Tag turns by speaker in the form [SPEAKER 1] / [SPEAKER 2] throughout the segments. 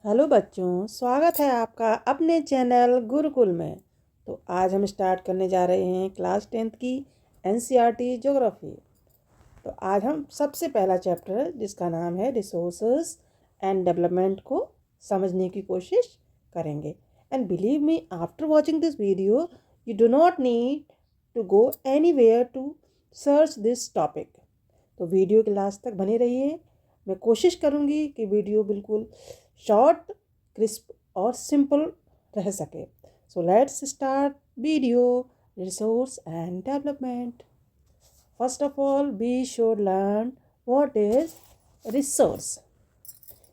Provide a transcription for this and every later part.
[SPEAKER 1] Hello बच्चों, स्वागत है आपका अपने चैनल गुरुकुल में। तो आज हम स्टार्ट करने जा रहे हैं क्लास 10th की एनसीईआरटी ज्योग्राफी। तो आज हम सबसे पहला चैप्टर जिसका नाम है रिसोर्सेज एंड डेवलपमेंट को समझने की कोशिश करेंगे। And believe me, after watching this video you do not need to go anywhere to search this topic. तो वीडियो के लास्ट तक बने रहिए। मैं कोशिश करूँगी कि वीडियो बिल्कुल शॉर्ट, क्रिस्प और सिंपल रह सके। So let's start video resource and development. First of all we should learn what is resource.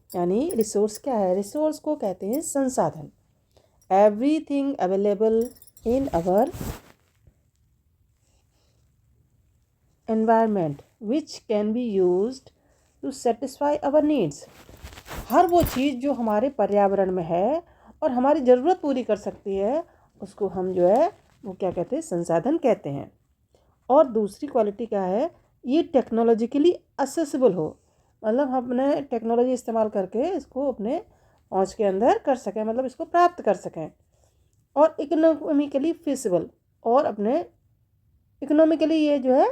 [SPEAKER 1] यानी रिसोर्स क्या है? रिसोर्स को कहते हैं संसाधन। Everything available in our environment which can be used to satisfy our needs। हर वो चीज़ जो हमारे पर्यावरण में है और हमारी ज़रूरत पूरी कर सकती है उसको हम जो है वो क्या कहते हैं? संसाधन कहते हैं। और दूसरी क्वालिटी क्या है? ये टेक्नोलॉजिकली असेसिबल हो, मतलब हम अपने टेक्नोलॉजी इस्तेमाल करके इसको अपने पहुँच के अंदर कर सकें, मतलब इसको प्राप्त कर सकें। और इकोनॉमिकली फिजिबल, और अपने इकोनॉमिकली ये जो है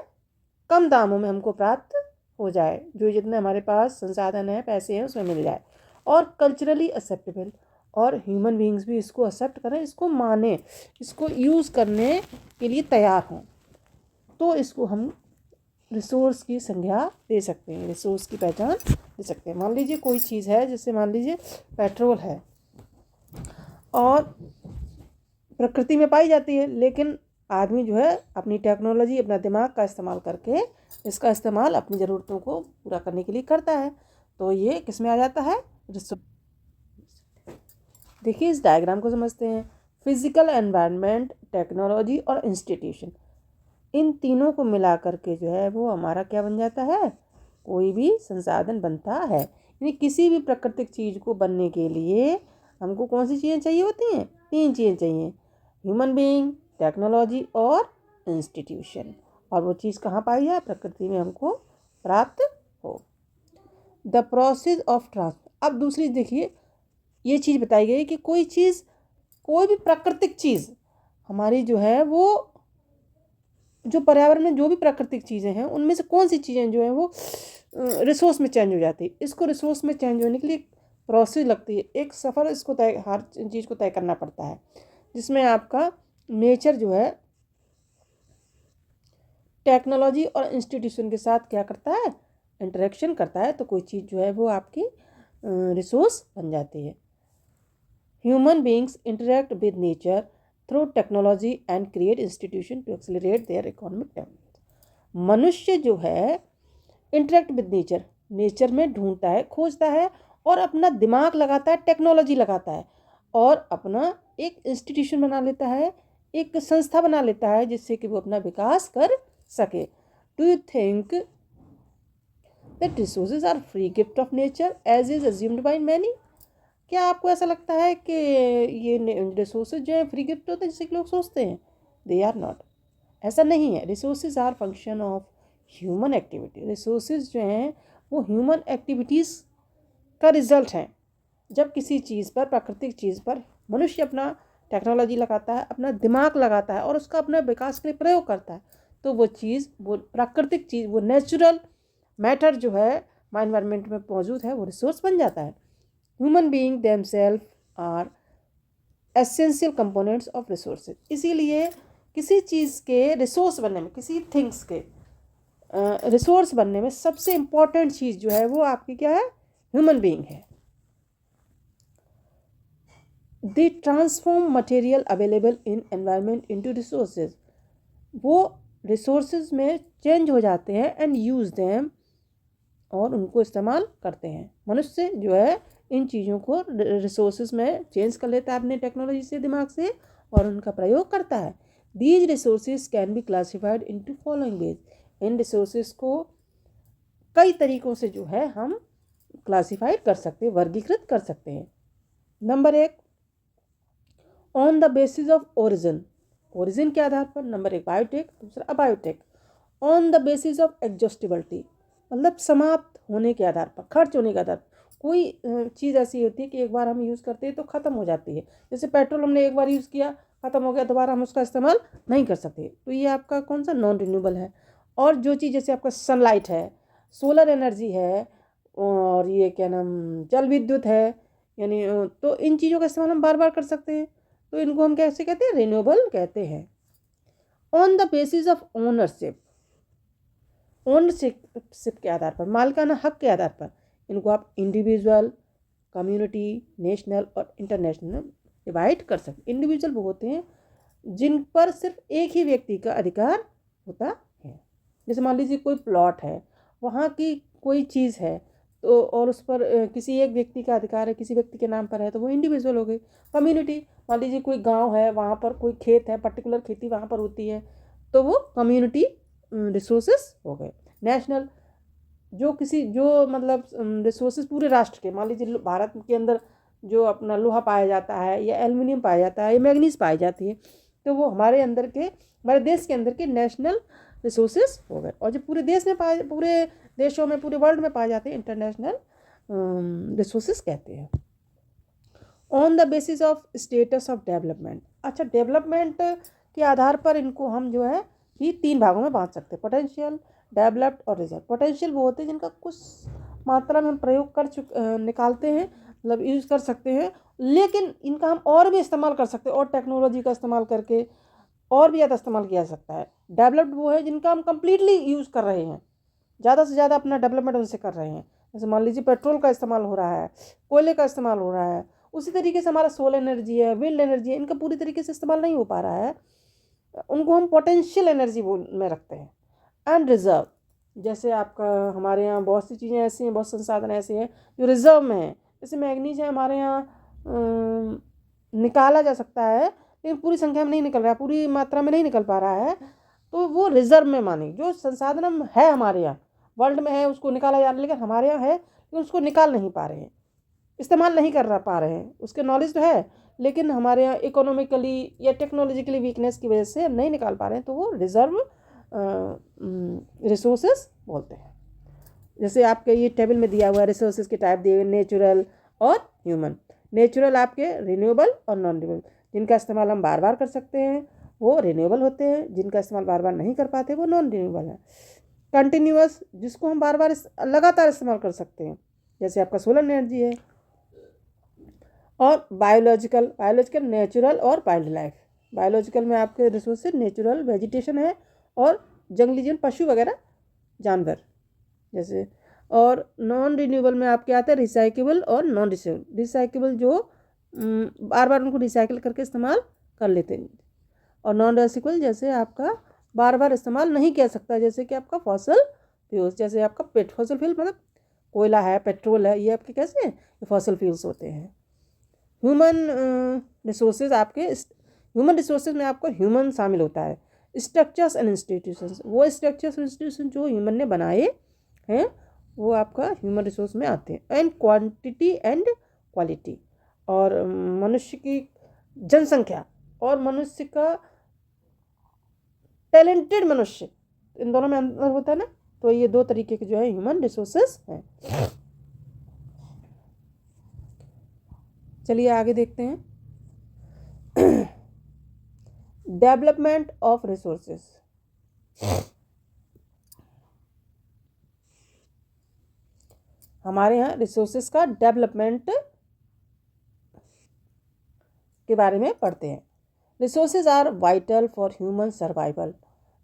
[SPEAKER 1] कम दामों में हमको प्राप्त हो जाए, जो जितने हमारे पास संसाधन है, पैसे हैं, उसमें मिल जाए। और कल्चरली एक्सेप्टेबल, और ह्यूमन बीइंग्स भी इसको एक्सेप्ट करें, इसको माने, इसको यूज़ करने के लिए तैयार हों, तो इसको हम रिसोर्स की संज्ञा दे सकते हैं, रिसोर्स की पहचान दे सकते हैं। मान लीजिए कोई चीज़ है, जैसे मान लीजिए पेट्रोल है और प्रकृति में पाई जाती है, लेकिन आदमी जो है अपनी टेक्नोलॉजी, अपना दिमाग का इस्तेमाल करके इसका इस्तेमाल अपनी ज़रूरतों को पूरा करने के लिए करता है। तो ये किस में आ जाता है? रिसोर्स। देखिए इस डायग्राम को समझते हैं। फिजिकल एनवायरनमेंट, टेक्नोलॉजी और इंस्टीट्यूशन, इन तीनों को मिला करके जो है वो हमारा क्या बन जाता है? कोई भी संसाधन बनता है। यानी किसी भी प्राकृतिक चीज़ को बनने के लिए हमको कौन सी चीज़ें चाहिए होती हैं? 3 चीज़ें चाहिए: ह्यूमन बीइंग, टेक्नोलॉजी और इंस्टीट्यूशन। और वो चीज़ कहाँ पाई जाए? प्रकृति में हमको प्राप्त हो। The process of transfer. अब दूसरी देखिए, ये चीज़ बताई गई कि कोई चीज़, कोई भी प्राकृतिक चीज़ हमारी जो है वो, जो पर्यावरण में जो भी प्राकृतिक चीज़ें हैं उनमें से कौन सी चीज़ें जो हैं वो रिसोर्स में चेंज हो जाती है। इसको रिसोर्स में चेंज होने के लिए प्रोसेस लगती है, एक सफ़र इसको तय, हर चीज़ को तय करना पड़ता है, जिसमें आपका नेचर जो है टेक्नोलॉजी और इंस्टीट्यूशन के साथ क्या करता है? इंटरेक्शन करता है, तो कोई चीज़ जो है वो आपकी रिसोर्स बन जाती है। Human beings interact with nature through technology and create institution to accelerate their economic development. मनुष्य जो है इंटरेक्ट विद नेचर, नेचर में ढूंढता है, खोजता है और अपना दिमाग लगाता है, टेक्नोलॉजी लगाता है और अपना एक इंस्टीट्यूशन बना लेता है, एक संस्था बना लेता है, जिससे कि वो अपना विकास कर सके। Do you think that resources are free gift of nature as is assumed by many? क्या आपको ऐसा लगता है कि ये रिसोर्सेज जो है फ्री गिफ्ट होते हैं जैसे कि लोग सोचते हैं? They are not. ऐसा नहीं है। Resources are function of human activity. Resources जो हैं वो ह्यूमन एक्टिविटीज़ का रिजल्ट हैं। जब किसी चीज़ पर, प्राकृतिक चीज़ पर मनुष्य अपना टेक्नोलॉजी लगाता है, अपना दिमाग लगाता है और उसका अपना विकास के लिए प्रयोग करता है, तो वो चीज़, वो प्राकृतिक चीज़, वो नेचुरल मैटर जो है एनवायरनमेंट में मौजूद है, वो रिसोर्स बन जाता है। Human being themself are essential components of resources. इसीलिए किसी चीज़ के रिसोर्स बनने में, किसी थिंग्स के रिसोर्स बनने में सबसे इम्पॉर्टेंट चीज़ जो है वो आपकी क्या है? ह्यूमन बीइंग है। The transform material available in environment into resources, वो रिसोर्सेज में चेंज हो जाते हैं एंड यूज देम, और उनको इस्तेमाल करते हैं। मनुष्य जो है इन चीज़ों को रिसोर्सेज में चेंज कर लेता है अपने टेक्नोलॉजी से, दिमाग से, और उनका प्रयोग करता है। These resources can be classified into following veg. In resources को कई तरीक़ों से जो है हम क्लासिफाइड कर सकते हैं, वर्गीकृत कर सकते हैं। Number 1, on the basis of origin. Origin के आधार पर। नंबर 1 बायोटेक, दूसरा abiotic. On the basis of exhaustibility, मतलब समाप्त होने के आधार पर, खर्च होने के आधार पर। कोई चीज़ ऐसी होती है कि एक बार हम यूज़ करते हैं तो ख़त्म हो जाती है। जैसे पेट्रोल हमने एक बार यूज़ किया, ख़त्म हो गया, दोबारा हम उसका इस्तेमाल नहीं कर सकते, तो ये आपका कौन सा नॉन रिन्यूएबल है। और जो चीज़ जैसे आपका सनलाइट है, सोलर एनर्जी है, और ये क्या नाम जल विद्युत है, यानी तो इन चीज़ों का इस्तेमाल हम बार बार कर सकते हैं, तो इनको हम कैसे कहते हैं, रिन्यूएबल कहते हैं। On the basis of ownership, ownership के आधार पर, मालिकाना हक के आधार पर इनको आप इंडिविजुअल, कम्युनिटी, नेशनल और इंटरनेशनल डिवाइड कर सकते। इंडिविजुअल वो होते हैं जिन पर सिर्फ एक ही व्यक्ति का अधिकार होता है। जैसे मान लीजिए कोई प्लॉट है, वहाँ की कोई चीज़ है, तो और उस पर किसी एक व्यक्ति का अधिकार है, किसी व्यक्ति के नाम पर है, तो वो इंडिविजुअल हो गई। कम्युनिटी, मान लीजिए कोई गांव है, वहाँ पर कोई खेत है, पर्टिकुलर खेती वहाँ पर होती है, तो वो कम्युनिटी रिसोर्सेस हो गए। नेशनल, जो मतलब रिसोर्सेज पूरे राष्ट्र के, मान लीजिए भारत के अंदर जो अपना लोहा पाया जाता है, या एल्युमिनियम पाया जाता है, या मैग्नीज पाई जाती है, तो वो हमारे देश के अंदर के नेशनल रिसोर्सेज हो गए। और जो पूरे देशों में, पूरे वर्ल्ड में पाए जाते हैं, इंटरनेशनल रिसोर्सेज कहते हैं। On the basis of status of development, अच्छा डेवलपमेंट के आधार पर इनको हम जो है कि 3 भागों में बांट सकते हैं, पोटेंशियल, डेवलप्ड और रिजर्व। पोटेंशियल वो होते हैं जिनका कुछ मात्रा में हम प्रयोग निकालते हैं, मतलब यूज़ कर सकते हैं, लेकिन इनका हम और भी इस्तेमाल कर सकते हैं, और टेक्नोलॉजी का इस्तेमाल करके और भी ज़्यादा इस्तेमाल किया जा सकता है। डेवलप्ड वो है जिनका हम कम्प्लीटली यूज़ कर रहे हैं, ज़्यादा से ज़्यादा अपना डेवलपमेंट उनसे कर रहे हैं। जैसे मान लीजिए पेट्रोल का इस्तेमाल हो रहा है, कोयले का इस्तेमाल हो रहा है, उसी तरीके से हमारा सोलर एनर्जी है, विंड एनर्जी है, इनका पूरी तरीके से इस्तेमाल नहीं हो पा रहा है, उनको हम पोटेंशियल एनर्जी में रखते हैं। एंड रिजर्व, जैसे आपका हमारे यहाँ बहुत सी चीज़ें ऐसी हैं, बहुत संसाधन ऐसे हैं जो रिजर्व में हैं। जैसे मैग्नीज है, हमारे यहाँ निकाला जा सकता है, लेकिन पूरी संख्या में नहीं निकल रहा है, पूरी मात्रा में नहीं निकल पा रहा है, तो वो रिजर्व में माने। जो संसाधन है हमारे यहाँ वर्ल्ड में है, उसको निकाला जा रहा है, लेकिन हमारे यहाँ है लेकिन उसको निकाल नहीं पा रहे हैं, इस्तेमाल नहीं कर पा रहे हैं। उसके नॉलेज तो है, लेकिन हमारे यहाँ इकोनॉमिकली या टेक्नोलॉजिकली वीकनेस की वजह से नहीं निकाल पा रहे हैं, तो वो रिजर्व रिसोर्सेस बोलते हैं। जैसे आपके ये टेबल में दिया हुआ रिसोर्सेज के टाइप दिए हुए, नेचुरल और ह्यूमन। नेचुरल आपके रिन्यूएबल और नॉन रिन्यूएबल, जिनका इस्तेमाल हम बार बार कर सकते हैं वो रिन्यूएबल होते हैं, जिनका इस्तेमाल बार बार नहीं कर पाते वो नॉन रिन्यूएबल है। कंटिन्यूअस, जिसको हम बार बार लगातार इस्तेमाल कर सकते हैं, जैसे आपका सोलर एनर्जी है। और बायोलॉजिकल नेचुरल और वाइल्ड लाइफ। बायोलॉजिकल में आपके रिसोर्सेज नेचुरल वेजिटेशन है, और जंगली जीवन, पशु वगैरह, जानवर जैसे। और नॉन रिन्यूएबल में आपके आते हैं रिसाइकेबल और नॉन रिसाइकेबल, जो बार बार उनको रिसाइकिल करके इस्तेमाल कर लेते हैं। और नॉन रिसाइकेबल जैसे आपका बार बार इस्तेमाल नहीं किया सकता, जैसे कि आपका फॉसल फ्यूल्स, जैसे आपका फॉसल फ्यूल मतलब कोयला है, पेट्रोल है, ये आपके कैसे हैं, ये फॉसल फ्यूल्स होते हैं। ह्यूमन रिसोर्सेज में आपको ह्यूमन शामिल होता है। स्ट्रक्चर्स एंड इंस्टीट्यूशंस, वो स्ट्रक्चर्स और इंस्टीट्यूशन जो ह्यूमन ने बनाए हैं वो आपका ह्यूमन रिसोर्स में आते हैं। एंड क्वांटिटी एंड क्वालिटी, और मनुष्य की जनसंख्या और मनुष्य का टैलेंटेड मनुष्य, इन दोनों में अंतर होता है ना, तो ये 2 तरीके के जो है ह्यूमन रिसोर्सेज हैं। चलिए आगे देखते हैं। डेवलपमेंट ऑफ रिसोर्सेज, हमारे यहाँ रिसोर्सेज का डेवलपमेंट के बारे में पढ़ते हैं। Resources are vital for human survival,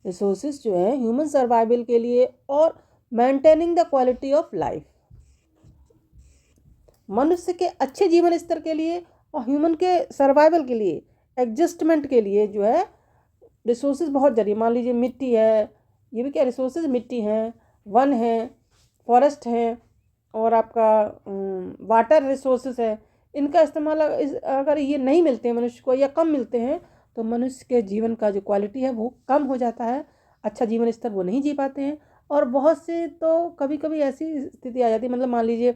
[SPEAKER 1] resources जो है ह्यूमन सर्वाइवल के लिए और maintaining the quality of life, मनुष्य के अच्छे जीवन स्तर के लिए और ह्यूमन के सर्वाइवल के लिए, एडजस्टमेंट के लिए जो है रिसोर्सेज बहुत जरूरी। मान लीजिए मिट्टी है, ये भी क्या रिसोर्सेज, मिट्टी है, वन है, फॉरेस्ट है, और आपका वाटर रिसोर्सेज है। इनका इस्तेमाल अगर ये नहीं मिलते हैं मनुष्य को, या कम मिलते हैं, तो मनुष्य के जीवन का जो क्वालिटी है वो कम हो जाता है, अच्छा जीवन स्तर वो नहीं जी पाते हैं। और बहुत से तो कभी कभी ऐसी स्थिति आ जाती है, मतलब मान लीजिए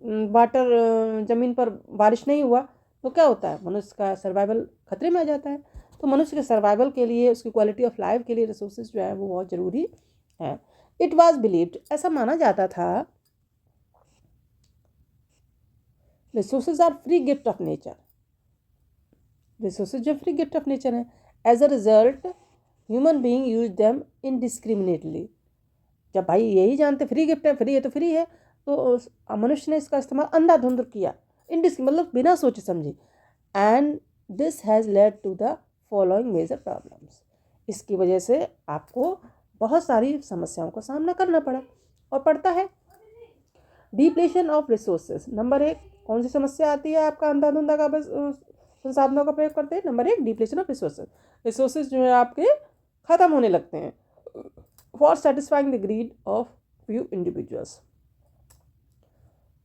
[SPEAKER 1] वाटर, ज़मीन पर बारिश नहीं हुआ तो क्या होता है, मनुष्य का सर्वाइवल खतरे में आ जाता है। तो मनुष्य के सर्वाइवल के लिए, उसकी क्वालिटी ऑफ लाइफ के लिए रिसोर्सेज जो है वो बहुत ज़रूरी है। इट वाज बिलीव्ड, ऐसा माना जाता था resources are free gift of nature, resources जो फ्री गिफ्ट ऑफ नेचर है। As a result human being use them indiscriminately. जब भाई यही जानते फ्री गिफ्ट है, फ्री है तो फ्री है, तो मनुष्य ने इसका इस्तेमाल अंधाधुंध किया, मतलब बिना सोचे समझे। And this has led to the following major problems. इसकी वजह से आपको बहुत सारी समस्याओं का सामना करना पड़ा और पड़ता है। डिप्लेशन ऑफ रिसोर्सेज, नंबर 1 कौन सी समस्या आती है आपका अंधाधुंधा का संसाधनों का प्रयोग करते हैं? Number 1 depletion of resources. Resources जो है आपके ख़त्म होने लगते हैं for satisfying the greed of few individuals.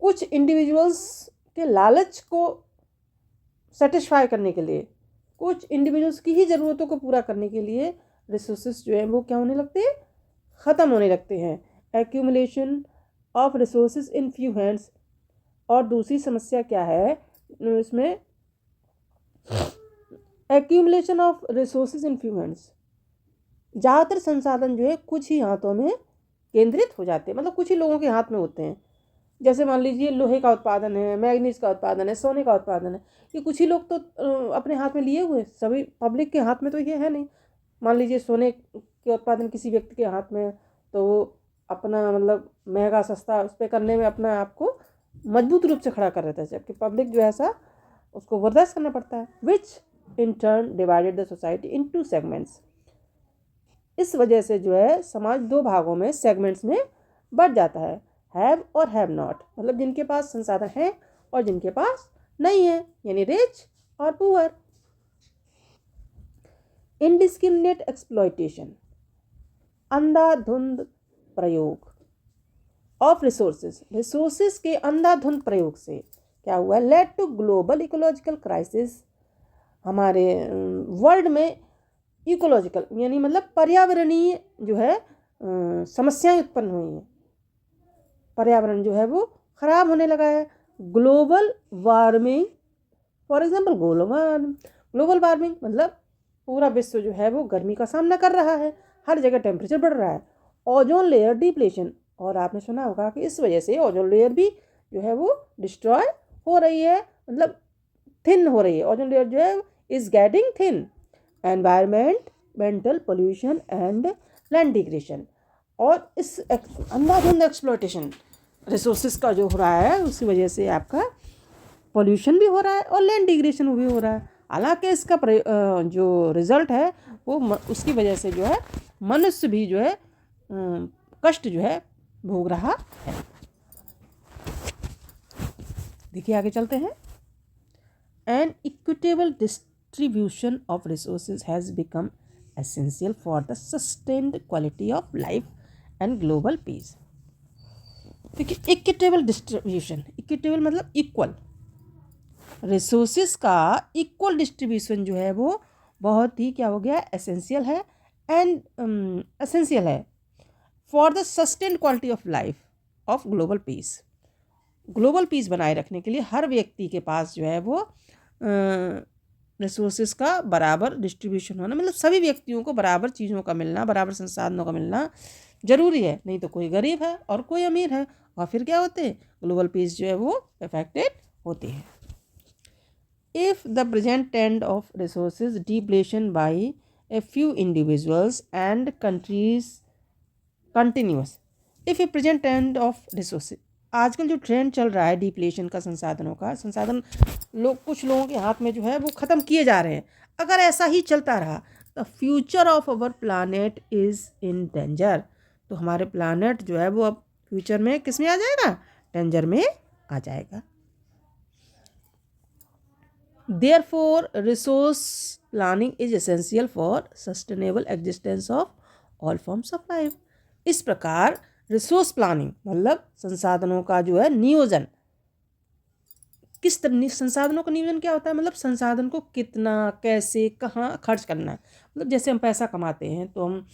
[SPEAKER 1] कुछ इंडिविजुअल्स के लालच को सेटिस्फाई करने के लिए, कुछ इंडिविजुअल्स की ही ज़रूरतों को पूरा करने के लिए रिसोर्सेज जो है वो क्या होने लगते हैं? ख़त्म होने लगते हैं। Accumulation of resources in few hands. और दूसरी समस्या क्या है इसमें? Accumulation of resources in few hands. ज़्यादातर संसाधन जो है कुछ ही हाथों में केंद्रित हो जाते हैं, मतलब कुछ ही लोगों के हाथ में होते हैं। जैसे मान लीजिए लोहे का उत्पादन है, मैग्नीज का उत्पादन है, सोने का उत्पादन है, ये कुछ ही लोग तो अपने हाथ में लिए हुए, सभी पब्लिक के हाथ में तो ये है नहीं। मान लीजिए सोने के उत्पादन किसी व्यक्ति के हाथ में, तो वो अपना मतलब महंगा सस्ता उस पर करने में अपना आपको मजबूत रूप से खड़ा कर रहता है, जबकि पब्लिक जो है ऐसा उसको बर्दाश्त करना पड़ता है। Which in turn divided the society in 2 segments. इस वजह से जो है समाज 2 भागों में, सेगमेंट्स में बढ़ जाता है, हैव और हैव नॉट, मतलब जिनके पास संसाधन है और जिनके पास नहीं है, यानी रिच और पुअर। इनडिस्क्रिमिनेट एक्सप्लॉयटेशन, अंधाधुंध प्रयोग ऑफ रिसोर्सेज, रिसोर्सेज के अंधाधुंध प्रयोग से क्या हुआ? Led to global ecological crisis. हमारे वर्ल्ड में इकोलॉजिकल यानी मतलब पर्यावरणीय जो है समस्याएं उत्पन्न हुई हैं, पर्यावरण जो है वो ख़राब होने लगा है। Global warming, for example global warming मतलब पूरा विश्व जो है वो गर्मी का सामना कर रहा है, हर जगह टेम्परेचर बढ़ रहा है। ओजोन लेयर डिप्लेशन, और आपने सुना होगा कि इस वजह से ओजोन लेयर भी जो है वो डिस्ट्रॉय हो रही है, मतलब थिन हो रही है। ओजोन लेयर जो है is getting thin. Environmental pollution and land degradation, और इस अंधाधुंध एक्सप्लॉयटेशन रिसोर्सेज का जो हो रहा है उसी वजह से आपका पोल्यूशन भी हो रहा है और लैंड डिग्रेडेशन भी हो रहा है। हालांकि इसका जो रिजल्ट है वो उसकी वजह से जो है मनुष्य भी जो है कष्ट जो है भोग रहा है। देखिए आगे चलते हैं। An equitable distribution of resources has become essential for the sustained quality of life and global peace. देखिए इक्विटेबल डिस्ट्रीब्यूशन, इक्विटेबल मतलब इक्वल, रिसोर्सेज का इक्वल डिस्ट्रीब्यूशन जो है वो बहुत ही क्या हो गया, एसेंशियल है एंड एसेंशियल है for the sustained quality of life of global piece. Global piece बनाए रखने के लिए हर व्यक्ति के पास जो है वो रिसोर्सेज का बराबर डिस्ट्रीब्यूशन होना, मतलब सभी व्यक्तियों को बराबर चीज़ों का मिलना, बराबर संसाधनों का मिलना जरूरी है, नहीं तो कोई गरीब है और कोई अमीर है, और फिर क्या होते हैं, ग्लोबल पीस जो है वो अफेक्टेड होती है। If the present trend of resources depletion by a few individuals and countries continuous, if A present trend of resources, आजकल जो ट्रेंड चल रहा है डिप्लेशन का, संसाधनों का, संसाधन कुछ लोगों के हाथ में जो है वो ख़त्म किए जा रहे हैं, अगर ऐसा ही चलता रहा the future of our planet is in danger, तो हमारे प्लानेट जो है वो अब फ्यूचर में किस में आ जाएगा, डेंजर में आ जाएगा। Therefore, resource planning is essential for sustainable existence of all forms of life. इस प्रकार रिसोर्स प्लानिंग मतलब संसाधनों का जो है नियोजन, किस तरह संसाधनों का नियोजन क्या होता है, मतलब संसाधन को कितना, कैसे, कहाँ खर्च करना है। मतलब जैसे हम पैसा कमाते हैं तो हम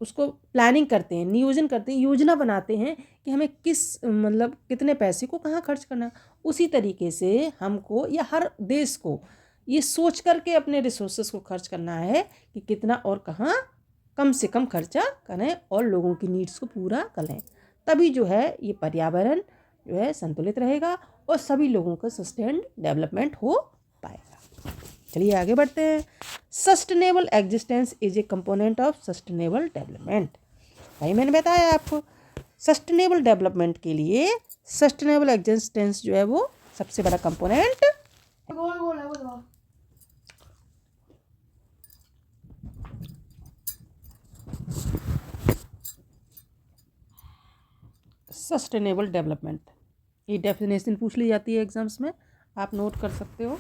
[SPEAKER 1] उसको प्लानिंग करते हैं, नियोजन करते हैं, योजना बनाते हैं कि हमें किस मतलब कितने पैसे को कहाँ खर्च करना है। उसी तरीके से हमको या हर देश को ये सोच करके अपने रिसोर्सेज को खर्च करना है कि कितना और कहाँ कम से कम खर्चा करें और लोगों की नीड्स को पूरा करें, तभी जो है ये पर्यावरण जो है संतुलित रहेगा और सभी लोगों का सस्टेन्ड डेवलपमेंट हो पाएगा। चलिए आगे बढ़ते हैं। Sustainable existence is a component of sustainable development. भाई मैंने बताया आपको सस्टेनेबल डेवलपमेंट के लिए सस्टेनेबल एग्जिस्टेंस जो है वो सबसे बड़ा कंपोनेंट। सस्टेनेबल डेवलपमेंट, ये डेफिनेशन पूछ ली जाती है एग्जाम्स में, आप नोट कर सकते हो।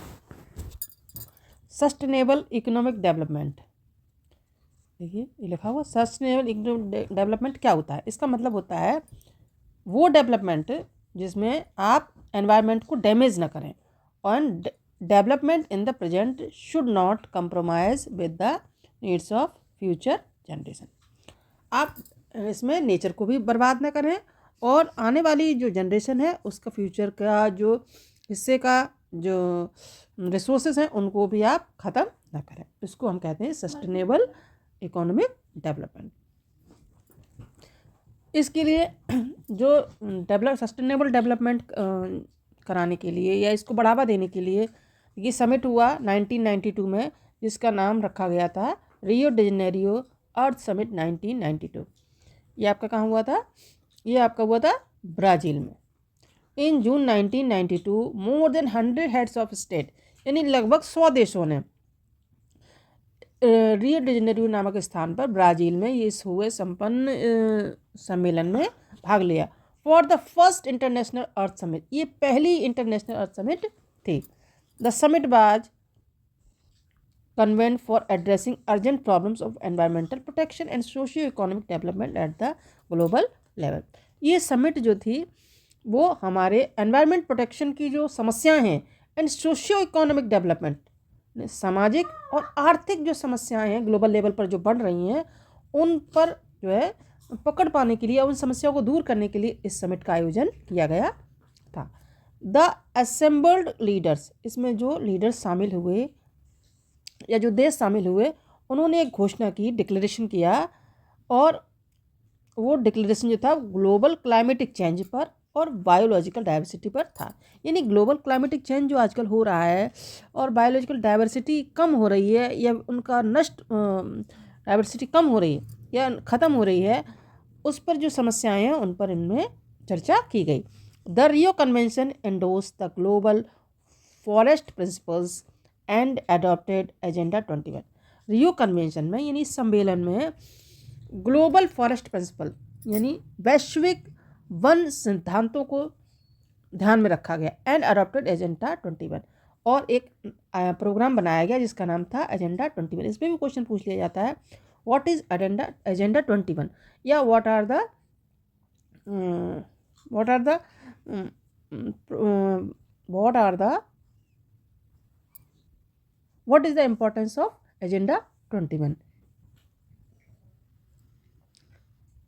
[SPEAKER 1] सस्टेनेबल इकोनॉमिक डेवलपमेंट, देखिए ये लिखा हुआ सस्टेनेबल इकोनॉमिक डेवलपमेंट क्या होता है। इसका मतलब होता है वो डेवलपमेंट जिसमें आप एनवायरनमेंट को डैमेज ना करें और development in the present should not compromise with the needs of future generation. आप इसमें नेचर को भी बर्बाद ना करें और आने वाली जो जनरेशन है उसका फ्यूचर का जो हिस्से का जो रिसोर्सेज हैं उनको भी आप ख़त्म ना करें। इसको हम कहते हैं सस्टेनेबल इकोनॉमिक डेवलपमेंट। इसके लिए जो सस्टेनेबल डेवलपमेंट कराने के लिए या इसको बढ़ावा देने के लिए ये समिट हुआ 1992 में, जिसका नाम रखा गया था रियो डी जेनेरियो अर्थ समिट 1992। ये आपका कहाँ हुआ था? ये आपका हुआ था ब्राज़ील में। इन जून 1992 more than 100 heads of state, यानी लगभग 100 देशों ने रियो डी जेनेरियो नामक स्थान पर ब्राज़ील में इस हुए संपन्न सम्मेलन में भाग लिया। For the first international earth summit, ये पहली इंटरनेशनल अर्थ समिट थी। The summit was convened for addressing urgent problems of environmental protection and socio-economic development at the global level। ये समिट जो थी वो हमारे एनवायरनमेंट प्रोटेक्शन की जो समस्याएं हैं एंड सोशियो इकोनॉमिक डेवलपमेंट, सामाजिक और आर्थिक जो समस्याएं हैं ग्लोबल लेवल पर जो बढ़ रही हैं उन पर जो है पकड़ पाने के लिए, उन समस्याओं को दूर करने के लिए इस समिट का आयोजन किया गया था। द असेंबल्ड लीडर्स, इसमें जो लीडर्स शामिल हुए या जो देश शामिल हुए उन्होंने एक घोषणा की, डिक्लेरेशन किया, और वो डिक्लेरेशन जो था ग्लोबल क्लाइमेटिक चेंज पर और बायोलॉजिकल डाइवर्सिटी पर था। यानी ग्लोबल क्लाइमेटिक चेंज जो आजकल हो रहा है और बायोलॉजिकल डाइवर्सिटी कम हो रही है या उनका डाइवर्सिटी कम हो रही है या ख़त्म हो रही है, उस पर जो समस्याएं हैं उन पर इनमें चर्चा की गई। The Rio convention endorse the global forest principles and adopted agenda 21। Rio convention में यानी सम्मेलन में ग्लोबल फॉरेस्ट प्रिंसिपल यानी वैश्विक वन सिद्धांतों को ध्यान में रखा गया एंड एडॉप्टेड एजेंडा 21, और एक प्रोग्राम बनाया गया जिसका नाम था एजेंडा 21। इसमें भी क्वेश्चन पूछ लिया जाता है व्हाट इज एजेंडा 21 या what is the importance of agenda 21।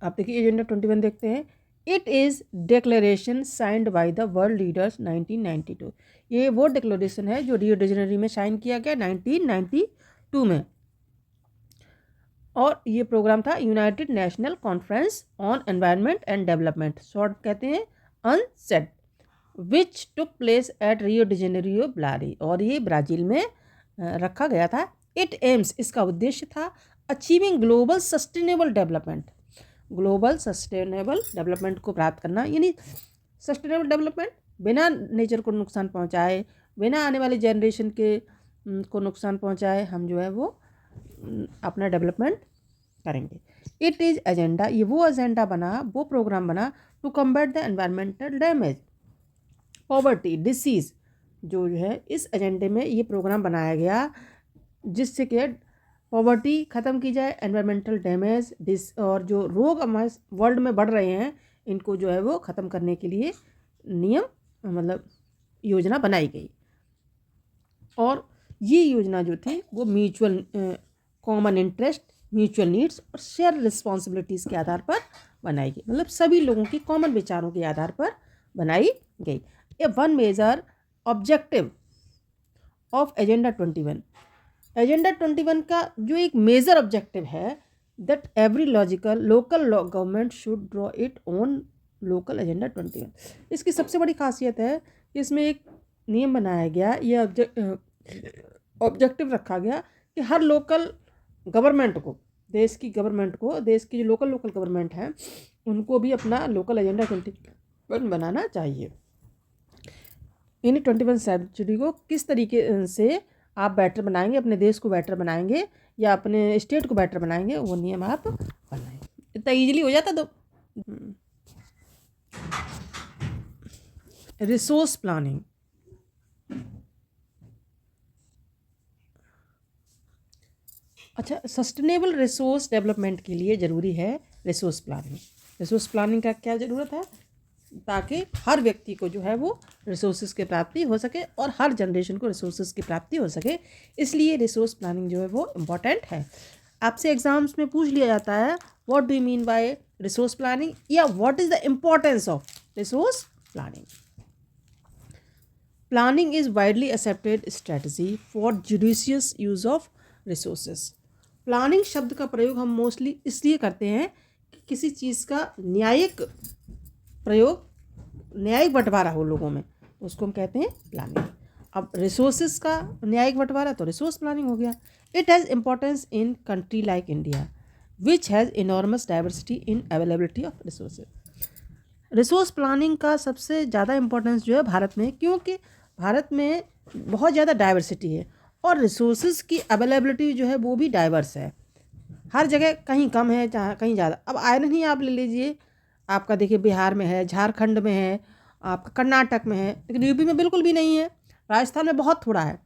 [SPEAKER 1] आप देखिए एजेंडा 21 देखते हैं। It is declaration signed by the world leaders 1992। ये वो डिक्लेरेशन है जो रियो डी जेनेरियो में साइन किया गया 1992 में, और ये प्रोग्राम था United national conference on environment and development, short कहते हैं unsaid, which took place at Rio de Janeiro Brazil, और ये ब्राज़ील में रखा गया था। इट एम्स, इसका उद्देश्य था achieving global sustainable development, global sustainable development को प्राप्त करना, यानी सस्टेनेबल डेवलपमेंट बिना नेचर को नुकसान पहुंचाए, बिना आने वाली जनरेशन के को नुकसान पहुंचाए हम जो है वो अपना डेवलपमेंट करेंगे। इट इज़ एजेंडा, ये वो एजेंडा बना, वो प्रोग्राम बना to combat the environmental damage, poverty, disease, जो है इस एजेंडे में ये प्रोग्राम बनाया गया जिससे कि पॉवर्टी ख़त्म की जाए, एनवायरमेंटल डैमेज और जो रोग हमारे वर्ल्ड में बढ़ रहे हैं इनको जो है वो ख़त्म करने के लिए योजना बनाई गई। और ये योजना जो थी वो mutual common interest, mutual needs और शेयर रिस्पॉन्सिबिलिटीज़ के आधार पर बनाई गई, सभी लोगों की कॉमन विचारों के आधार पर बनाई गई। A one major objective of agenda 21, agenda 21 का जो एक मेजर ऑब्जेक्टिव है that every local government should draw it own local agenda 21। इसकी सबसे बड़ी खासियत है कि इसमें एक नियम बनाया गया, ये ऑब्जेक्टिव रखा गया कि हर लोकल गवर्नमेंट को, देश की गवर्नमेंट को, देश की जो लोकल गवर्नमेंट है उनको भी अपना लोकल एजेंडा 21 बनाना चाहिए। इन 21 सेंचुरी को किस तरीके से आप बेटर बनाएंगे, अपने देश को बेटर बनाएंगे या अपने स्टेट को बेटर बनाएंगे, वो नियम आप बनाएं। इतना ईजिली हो जाता तो। रिसोर्स प्लानिंग, अच्छा, सस्टेनेबल रिसोर्स डेवलपमेंट के लिए ज़रूरी है रिसोर्स प्लानिंग। रिसोर्स प्लानिंग का क्या ज़रूरत है, ताकि हर व्यक्ति को जो है वो रिसोर्सेज की प्राप्ति हो सके और हर जनरेशन को रिसोर्सेज की प्राप्ति हो सके, इसलिए रिसोर्स प्लानिंग जो है वो इम्पॉर्टेंट है। आपसे एग्जाम्स में पूछ लिया जाता है what do you mean by resource planning या what is the importance of resource planning. Planning is widely accepted strategy for judicious use of resources. Planning शब्द का प्रयोग हम मोस्टली इसलिए करते हैं कि किसी चीज़ का न्यायिक प्रयोग, न्यायिक बंटवारा हो लोगों में, तो उसको हम कहते हैं प्लानिंग। अब रिसोर्सेज का न्यायिक बंटवारा तो रिसोर्स प्लानिंग हो गया। It has importance in country like India which has enormous diversity in availability of resources. Resource planning का सबसे ज़्यादा इम्पोर्टेंस जो है भारत में, क्योंकि भारत में बहुत ज़्यादा डाइवर्सिटी है और रिसोर्सेज की अवेलेबिलिटी जो है वो भी डाइवर्स है। हर जगह कहीं कम है, जहाँ कहीं ज़्यादा। अब आयरन ही आप ले लीजिए, आपका देखिए बिहार में है, झारखंड में है, आपका कर्नाटक में है, लेकिन यूपी में बिल्कुल भी नहीं है, राजस्थान में बहुत थोड़ा है।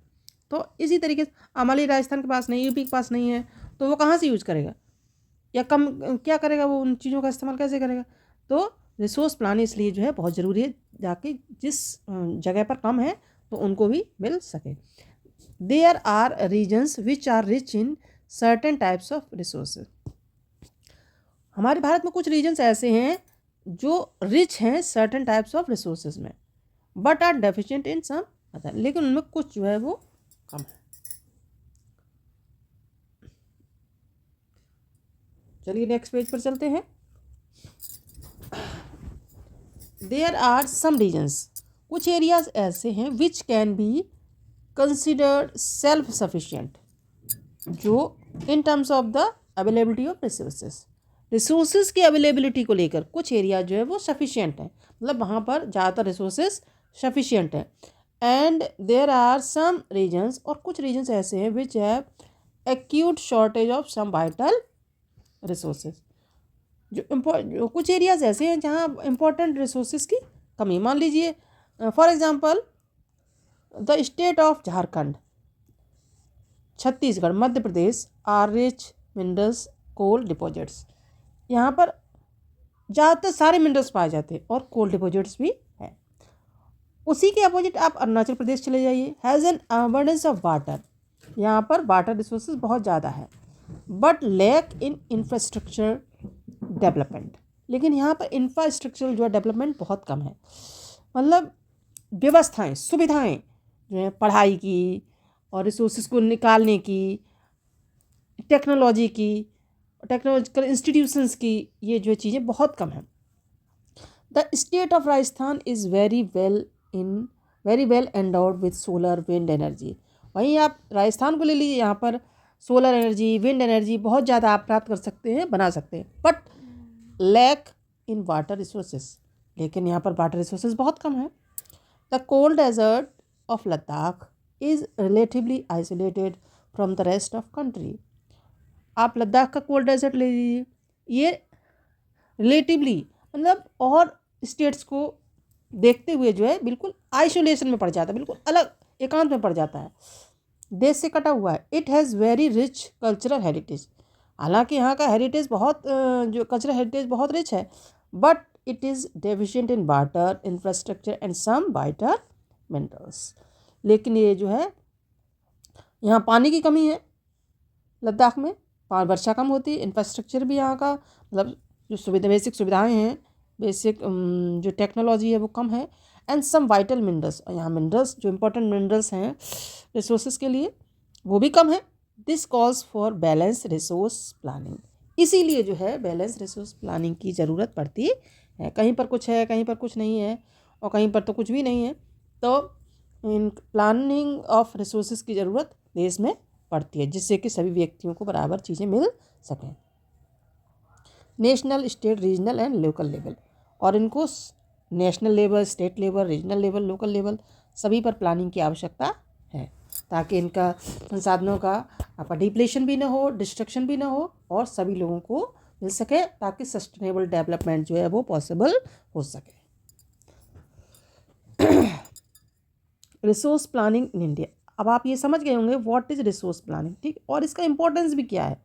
[SPEAKER 1] तो इसी तरीके से हमारी राजस्थान के पास नहीं, यूपी के पास नहीं है, तो वो कहाँ से यूज करेगा या कम क्या करेगा, वो उन चीज़ों का इस्तेमाल कैसे करेगा। तो रिसोर्स प्लान इसलिए जो है बहुत ज़रूरी है, जाके जिस जगह पर कम है तो उनको भी मिल सके। There are regions which are rich in certain types of resources. हमारे भारत में कुछ रीजन्स ऐसे हैं जो रिच हैं सर्टेन टाइप्स ऑफ रिसोर्सेज में, but are deficient in some other, लेकिन उनमें कुछ जो है वो कम है। चलिए नेक्स्ट पेज पर चलते हैं। देयर आर सम रीजन्स, कुछ एरियाज ऐसे हैं which can be considered self sufficient, जो in terms of the availability of resources, resources की अवेलेबिलिटी को लेकर कुछ एरिया जो है वो सफिशिएंट है, मतलब वहाँ पर ज़्यादातर रिसोर्सेज सफिशिएंट है। And there are some regions, और कुछ रीजन्स ऐसे हैं which have acute shortage of some vital resources, जो कुछ एरियाज ऐसे हैं जहाँ इंपॉर्टेंट रिसोर्सेज की कमी। मान लीजिए for example the state of Jharkhand, Chhattisgarh, Madhya Pradesh are rich minerals coal deposits, यहाँ पर ज़्यादातर सारे मिनरल्स पाए जाते हैं और कोल डिपॉजिट्स भी है। उसी के अपोजिट आप अरुणाचल प्रदेश चले जाइए, has an abundance of water, यहाँ पर वाटर रिसोर्सेज बहुत ज़्यादा है, but lack in infrastructure development, लेकिन यहाँ पर इंफ्रास्ट्रक्चर जो है डेवलपमेंट बहुत कम है, मतलब व्यवस्थाएं, सुविधाएं जो है पढ़ाई की और रिसोर्सेज को निकालने की, टेक्नोलॉजी की, टेक्नोलॉजिकल इंस्टीट्यूशंस की, ये जो चीज़ें बहुत कम हैं। The state of Rajasthan is very well endowed with solar wind energy. वहीं आप राजस्थान को ले लीजिए, यहाँ पर सोलर एनर्जी, विंड एनर्जी बहुत ज़्यादा आप प्राप्त कर सकते हैं, बना सकते हैं, but lack in water resources, लेकिन यहाँ पर वाटर रिसोर्सेज बहुत कम है। The cold desert of Ladakh is relatively isolated from the rest of country. आप लद्दाख का कोल्ड डेजर्ट ले लीजिए, ये रिलेटिवली मतलब और स्टेट्स को देखते हुए जो है बिल्कुल आइसोलेशन में पड़ जाता है, बिल्कुल अलग एकांत में पड़ जाता है, देश से कटा हुआ है। It has very rich cultural heritage, हालांकि यहाँ का हेरिटेज बहुत जो कल्चरल हेरिटेज बहुत रिच है, but it is deficient in water infrastructure and some vital minerals, लेकिन ये जो है यहाँ पानी की कमी है, लद्दाख में वर्षा कम होती है, इंफ्रास्ट्रक्चर भी यहाँ का मतलब जो बेसिक सुविधाएं हैं, बेसिक जो टेक्नोलॉजी है वो कम है, एंड सम वाइटल मिनरल्स, और यहाँ मिनरल्स जो इंपॉर्टेंट मिनरल्स हैं रिसोर्सेज के लिए वो भी कम है। This calls for balance resource planning, इसीलिए जो है बैलेंस रिसोर्स प्लानिंग की ज़रूरत पड़ती है, कहीं पर कुछ है, कहीं पर कुछ नहीं है, और कहीं पर तो कुछ भी नहीं है। तो इन प्लानिंग ऑफ रिसोर्सेज की ज़रूरत देश में पड़ती है, जिससे कि सभी व्यक्तियों को बराबर चीज़ें मिल सकें। National, state, regional and local level, और इनको national level, state level, regional level, local level सभी पर प्लानिंग की आवश्यकता है, ताकि इनका संसाधनों का आपका डिप्लेशन भी ना हो, डिस्ट्रक्शन भी ना हो, और सभी लोगों को मिल सके, ताकि सस्टेनेबल डेवलपमेंट जो है वो पॉसिबल हो सके। Resource planning in India. अब आप ये समझ गए होंगे व्हाट इज रिसोर्स प्लानिंग, ठीक, और इसका इंपॉर्टेंस भी क्या है।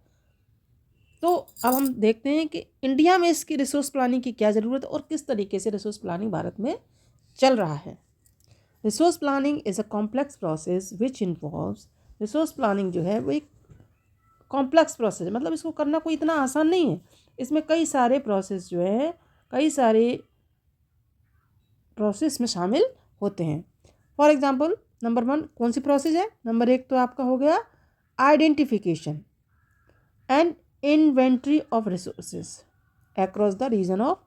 [SPEAKER 1] तो अब हम देखते हैं कि इंडिया में इसकी रिसोर्स प्लानिंग की क्या ज़रूरत है और किस तरीके से रिसोर्स प्लानिंग भारत में चल रहा है। Resource planning is a complex process which involves, resource planning जो है वो एक कॉम्प्लेक्स प्रोसेस है, मतलब इसको करना कोई इतना आसान नहीं है। इसमें कई सारे प्रोसेस जो है, कई सारे प्रोसेस में शामिल होते हैं। फॉर एग्जांपल, नंबर 1 कौन सी प्रोसेस है? नंबर 1 तो आपका हो गया identification and inventory of resources across the region of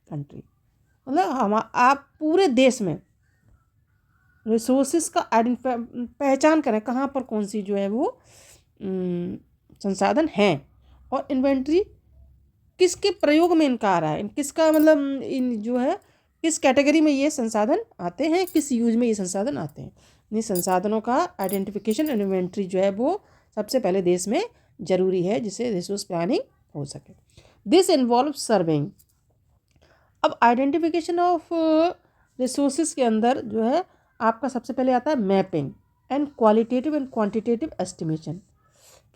[SPEAKER 1] country. मतलब हम आप पूरे देश में रिसोर्सेज का पहचान करें, कहाँ पर कौन सी जो है वो संसाधन हैं, और इन्वेंट्री किसके प्रयोग में इनका आ रहा है, किसका मतलब इन जो है किस कैटेगरी में ये संसाधन आते हैं, किस यूज में ये संसाधन आते हैं। इन संसाधनों का आइडेंटिफिकेशन एंड इन्वेंट्री जो है वो सबसे पहले देश में जरूरी है, जिससे रिसोर्स प्लानिंग हो सके। This involve serving. अब आइडेंटिफिकेशन ऑफ रिसोर्सेज के अंदर जो है आपका सबसे पहले आता है mapping and qualitative and quantitative estimation.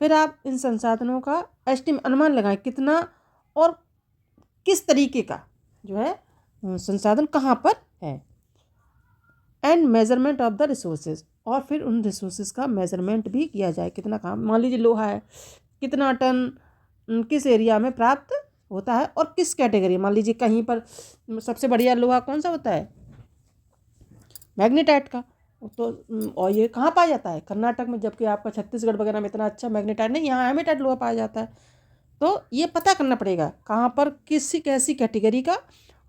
[SPEAKER 1] फिर आप इन संसाधनों का अनुमान लगाएं कितना और किस तरीके का जो है संसाधन कहाँ पर है। And measurement of the resources, और फिर उन रिसोर्सेज का मेजरमेंट भी किया जाए, कितना काम, मान लीजिए लोहा है, कितना टन किस एरिया में प्राप्त होता है और किस कैटेगरी। मान लीजिए कहीं पर सबसे बढ़िया लोहा कौन सा होता है? मैग्नेटाइट का। तो और ये कहाँ पाया जाता है? कर्नाटक में, जबकि आपका छत्तीसगढ़ वगैरह में इतना अच्छा मैग्नेटाइट नहीं, यहाँ हेमेटाइट लोहा पाया जाता है। तो ये पता करना पड़ेगा कहाँ पर किसी कैसी कैटेगरी का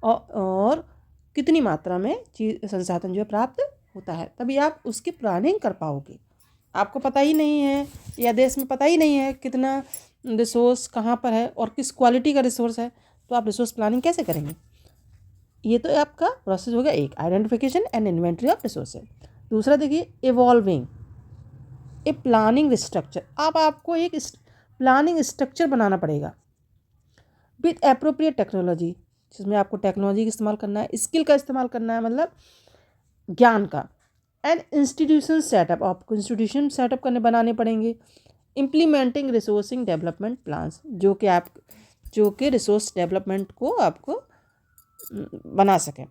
[SPEAKER 1] और कितनी मात्रा में चीज संसाधन जो है प्राप्त होता है, तभी आप उसकी प्लानिंग कर पाओगे। आपको पता ही नहीं है या देश में पता ही नहीं है कितना रिसोर्स कहाँ पर है और किस क्वालिटी का रिसोर्स है, तो आप रिसोर्स प्लानिंग कैसे करेंगे? ये तो आपका प्रोसेस हो गया एक, identification and inventory of resources. दूसरा देखिए इवॉल्विंग ए प्लानिंग स्ट्रक्चर। अब आपको एक प्लानिंग स्ट्रक्चर बनाना पड़ेगा विथ एप्रोप्रिएट टेक्नोलॉजी, जिसमें आपको टेक्नोलॉजी का इस्तेमाल करना है, स्किल का इस्तेमाल करना है, मतलब ज्ञान का। एंड इंस्टीट्यूशन सेटअप, आपको इंस्टीट्यूशन सेटअप करने बनाने पड़ेंगे। इम्प्लीमेंटिंग रिसोर्सिंग डेवलपमेंट प्लान्स, जो कि रिसोर्स डेवलपमेंट को आपको बना सकें,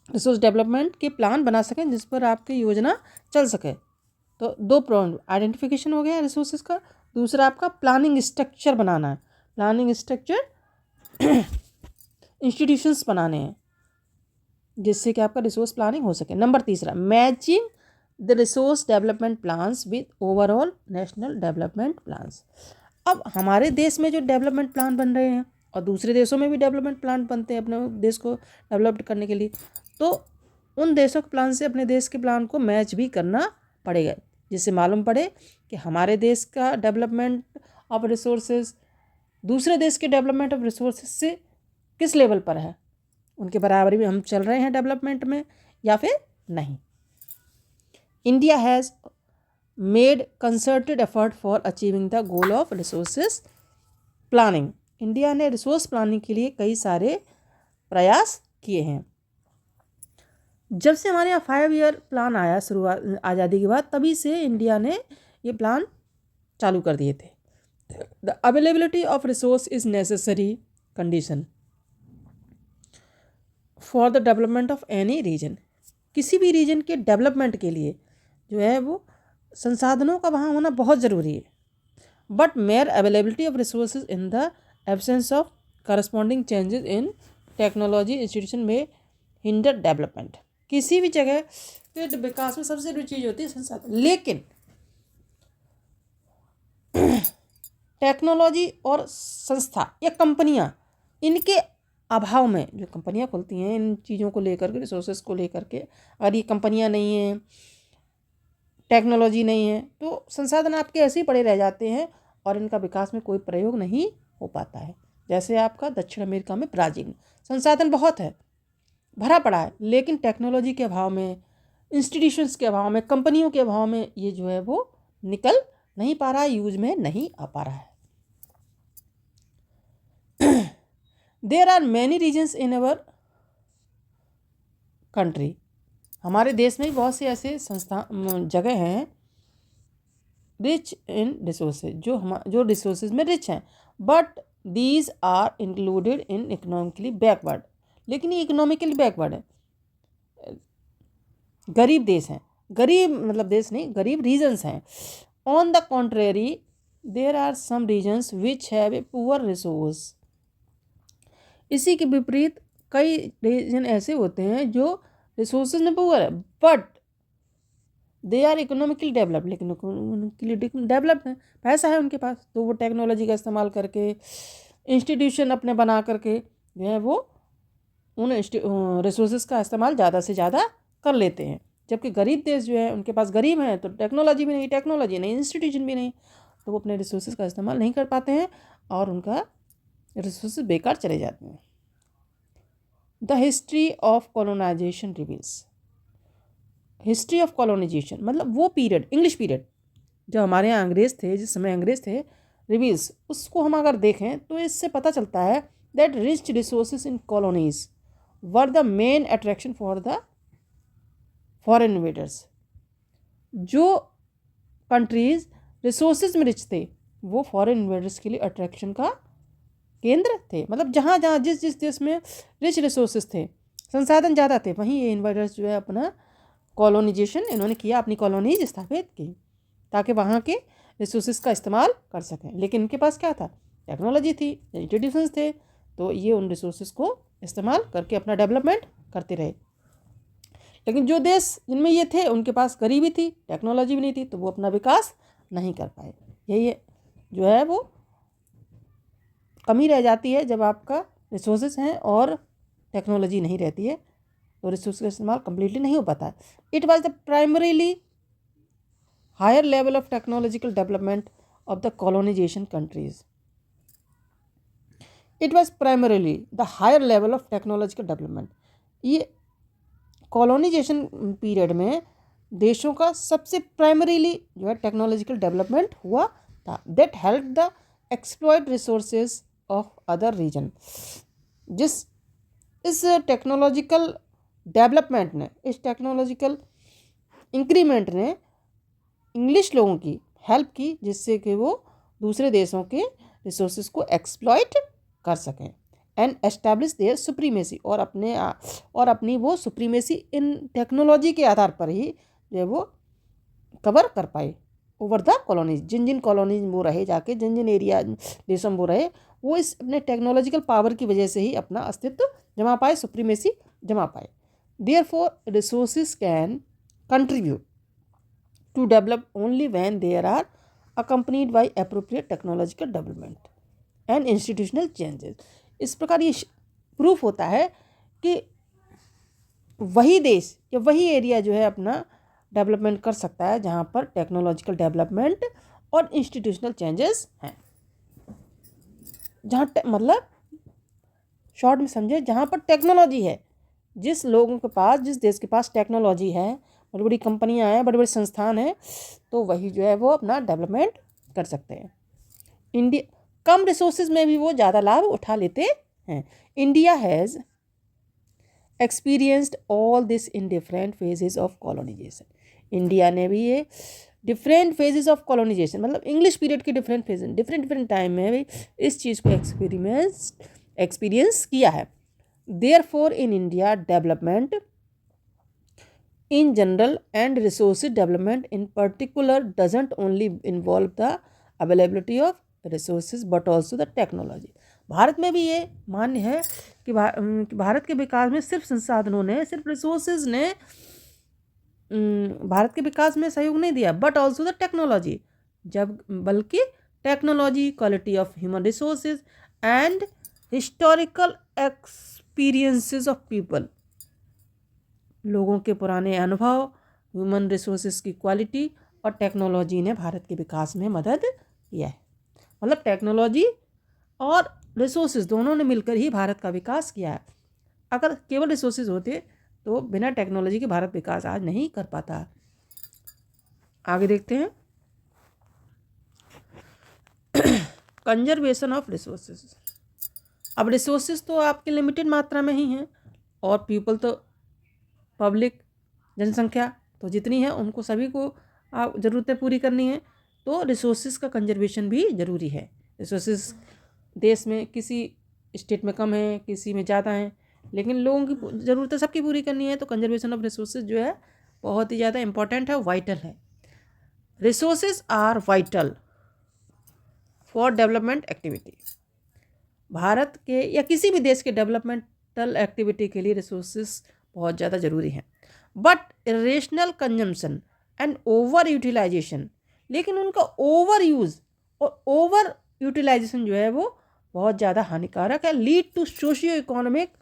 [SPEAKER 1] रिसोर्स डेवलपमेंट के प्लान बना सकें जिस पर आपकी योजना चल सके। तो 2 प्रॉब्लम, आइडेंटिफिकेशन हो गया रिसोर्सेज का, दूसरा आपका प्लानिंग स्ट्रक्चर बनाना है, प्लानिंग स्ट्रक्चर इंस्टीट्यूशंस बनाने हैं जिससे कि आपका रिसोर्स प्लानिंग हो सके। Number 3 matching the resource development plans with overall national development plans. अब हमारे देश में जो डेवलपमेंट प्लान बन रहे हैं और दूसरे देशों में भी डेवलपमेंट प्लान बनते हैं अपने देश को डेवलप करने के लिए, तो उन देशों के प्लान से अपने देश के प्लान को मैच भी करना पड़ेगा, जिससे मालूम पड़े कि हमारे देश का डेवलपमेंट ऑफ रिसोर्सेज दूसरे देश के डेवलपमेंट ऑफ रिसोर्सेज से किस लेवल पर है, उनके बराबरी में हम चल रहे हैं डेवलपमेंट में या फिर नहीं। India has made concerted effort for achieving the goal of resources planning. India ने रिसोर्स प्लानिंग के लिए कई सारे प्रयास किए हैं। जब से हमारे यहाँ 5 ईयर प्लान आया शुरुआत आज़ादी के बाद, तभी से इंडिया ने ये प्लान चालू कर दिए थे। The availability of resource is necessary condition for the development of any region. किसी भी रीजन के डेवलपमेंट के लिए जो है वो संसाधनों का वहाँ होना बहुत ज़रूरी है। But mayor availability of resources in the absence of corresponding changes in technology institution में हिंडर डेवलपमेंट। किसी भी जगह के विकास में सबसे बड़ी चीज़ होती है संसाधन, लेकिन टेक्नोलॉजी और संस्था या कंपनियां, इनके अभाव में जो कंपनियां खुलती हैं इन चीज़ों को लेकर के, रिसोर्सेज को लेकर के, अगर ये कंपनियां नहीं हैं, टेक्नोलॉजी नहीं है, तो संसाधन आपके ऐसे ही पड़े रह जाते हैं और इनका विकास में कोई प्रयोग नहीं हो पाता है। जैसे आपका दक्षिण अमेरिका में ब्राज़ील, संसाधन बहुत है, भरा पड़ा है, लेकिन टेक्नोलॉजी के अभाव में, इंस्टीट्यूशंस के अभाव में, कंपनियों के अभाव में ये जो है वो निकल नहीं पा रहा है, यूज में नहीं आ पा रहा है। There are many regions in our country, हमारे देश में बहुत से ऐसे जगह हैं रिच इन रिसोर्सेज, जो रिसोर्सेज में रिच हैं, but these are included in economically backward, लेकिन ये इकोनॉमिकली बैकवर्ड है, गरीब देश हैं, गरीब मतलब देश नहीं, गरीब रीजन्स हैं। On the contrary there are some regions which have a poor resource, इसी के विपरीत कई रीजन ऐसे होते हैं जो रिसोर्सेज में पुअर है, but they are economically developed, लेकिन इकोनॉमिकली डेवलप्ड है, पैसा है उनके पास, तो वो टेक्नोलॉजी का इस्तेमाल करके, इंस्टीट्यूशन अपने बना करके जो है वो उन रिसोर्सेज का इस्तेमाल ज़्यादा से ज़्यादा कर लेते हैं। जबकि गरीब देश जो है उनके पास गरीब हैं तो टेक्नोलॉजी भी नहीं, इंस्टीट्यूशन भी नहीं, तो वो अपने रिसोर्सेज का इस्तेमाल नहीं कर पाते हैं और उनका रिसोर्सेज बेकार चले जाते हैं। The history of colonisation reveals, history of colonisation मतलब वो पीरियड, इंग्लिश पीरियड, जब हमारे यहाँ अंग्रेज थे, जिस समय अंग्रेज थे, रिवील्स, उसको हम अगर देखें तो इससे पता चलता है that rich resources in colonies were the main attraction for the foreign invaders. जो कंट्रीज रिसोर्सेज में रिच थे वो फॉरेन इन्वेडर्स के लिए अट्रैक्शन का केंद्र थे, मतलब जहाँ जहाँ जिस देश में रिच रिसोर्सेज थे, संसाधन ज़्यादा थे, वहीं ये इन्वेडर्स जो है अपना कॉलोनाइजेशन इन्होंने किया, अपनी कॉलोनीज स्थापित की ताकि वहाँ के रिसोर्सेज का इस्तेमाल कर सकें। लेकिन इनके पास क्या था, टेक्नोलॉजी थी, इंस्टीट्यूशंस थे, तो ये उन रिसोर्सेज को इस्तेमाल करके अपना डेवलपमेंट करते रहे। लेकिन जो देश जिनमें ये थे उनके पास गरीबी थी, टेक्नोलॉजी भी नहीं थी, तो वो अपना विकास नहीं कर पाए। यही जो है वो कमी रह जाती है जब आपका रिसोर्सेज हैं और टेक्नोलॉजी नहीं रहती है, तो रिसोर्स का इस्तेमाल कम्प्लीटली नहीं हो पाता है। It was the primarily higher level of technological development of the colonisation countries, it was primarily the higher level of technological development, ये कॉलोनाइजेशन पीरियड में देशों का सबसे प्राइमरीली जो है टेक्नोलॉजिकल डेवलपमेंट हुआ था, that help the exploit resources of other region. इस टेक्नोलॉजिकल डेवलपमेंट ने, इस टेक्नोलॉजिकल इंक्रीमेंट ने इंग्लिश लोगों की हेल्प की, जिससे कि वो दूसरे देशों के रिसोर्सेज को एक्सप्लॉइट कर सकें एंड एस्टैब्लिश देयर सुप्रीमेसी, और अपनी वो सुप्रीमेसी इन टेक्नोलॉजी के आधार पर ही जो है वो कवर कर पाए ओवर द कॉलोनीज, जिन कॉलोनीज वो रहे जाके, जिन एरिया देशों में वो रहे, वो इस अपने टेक्नोलॉजिकल पावर की वजह से ही अपना अस्तित्व जमा पाए, सुप्रीमेसी जमा पाए। Therefore resources can contribute to develop only when there are accompanied by appropriate technological development and institutional changes. इस प्रकार ये प्रूफ होता है कि वही देश या वही एरिया जो है अपना डेवलपमेंट कर सकता है जहाँ पर टेक्नोलॉजिकल डेवलपमेंट और इंस्टीट्यूशनल चेंजेस हैं। जहाँ मतलब शॉर्ट में समझे, जहाँ पर टेक्नोलॉजी है, जिस लोगों के पास, जिस देश के पास टेक्नोलॉजी है, बड़ी बड़ी कंपनियाँ हैं, बड़े बड़े संस्थान हैं, तो वही जो है वो अपना डेवलपमेंट कर सकते हैं। इंडिया कम रिसोर्सेज में भी वो ज़्यादा लाभ उठा लेते हैं। India has experienced all this in different phases of colonisation. India ने भी ये डिफरेंट फेजेस ऑफ कॉलोनाइजेशन, मतलब इंग्लिश पीरियड के डिफरेंट फेज, डिफरेंट टाइम में भी इस चीज़ को एक्सपीरियंस किया है। Therefore in India development in general and resource development in particular doesn't only involve the availability of resources but also the technology. Bharat में भी ये मान्य है कि भारत के विकास में सिर्फ संसाधनों ने, सिर्फ रिसोर्सेज ने भारत के विकास में सहयोग नहीं दिया, बट ऑल्सो द टेक्नोलॉजी, बल्कि technology, quality of human resources and historical experiences of people, लोगों के पुराने अनुभव, ह्यूमन रिसोर्सेज की क्वालिटी और टेक्नोलॉजी ने भारत के विकास में मदद किया है। मतलब टेक्नोलॉजी और रिसोर्सेज दोनों ने मिलकर ही भारत का विकास किया है। अगर केवल रिसोर्सेज होते तो बिना टेक्नोलॉजी के भारत विकास आज नहीं कर पाता। आगे देखते हैं, कंजर्वेशन ऑफ रिसोर्सेज। अब रिसोर्सेज तो आपके लिमिटेड मात्रा में ही हैं और पीपल तो पब्लिक, जनसंख्या तो जितनी है उनको सभी को आप ज़रूरतें पूरी करनी है, तो रिसोर्सेज का कंजर्वेशन भी ज़रूरी है। रिसोर्सेज देश में किसी स्टेट में कम है, किसी में ज़्यादा है, लेकिन लोगों की ज़रूरतें सबकी पूरी करनी है, तो कंजर्वेशन ऑफ रिसोर्सेज जो है बहुत ही ज़्यादा इंपॉर्टेंट है, वाइटल है। Resources are vital for development activity. Bharat के या किसी भी देश के डेवलपमेंटल एक्टिविटी के लिए रिसोर्सेज बहुत ज़्यादा ज़रूरी हैं। But irrational consumption and over utilisation, लेकिन उनका ओवर यूज़ और ओवर यूटिलाइजेशन जो है वो बहुत ज़्यादा हानिकारक है। Lead to socio economic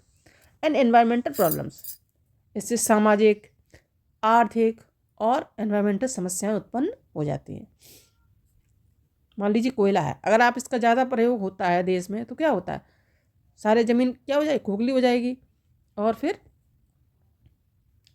[SPEAKER 1] and environmental problems, इससे सामाजिक, आर्थिक और एनवायरमेंटल समस्याएं उत्पन्न हो जाती हैं। मान लीजिए कोयला है, अगर आप इसका ज़्यादा प्रयोग होता है देश में तो क्या होता है, सारे ज़मीन क्या हो जाएगी, खोखली हो जाएगी, और फिर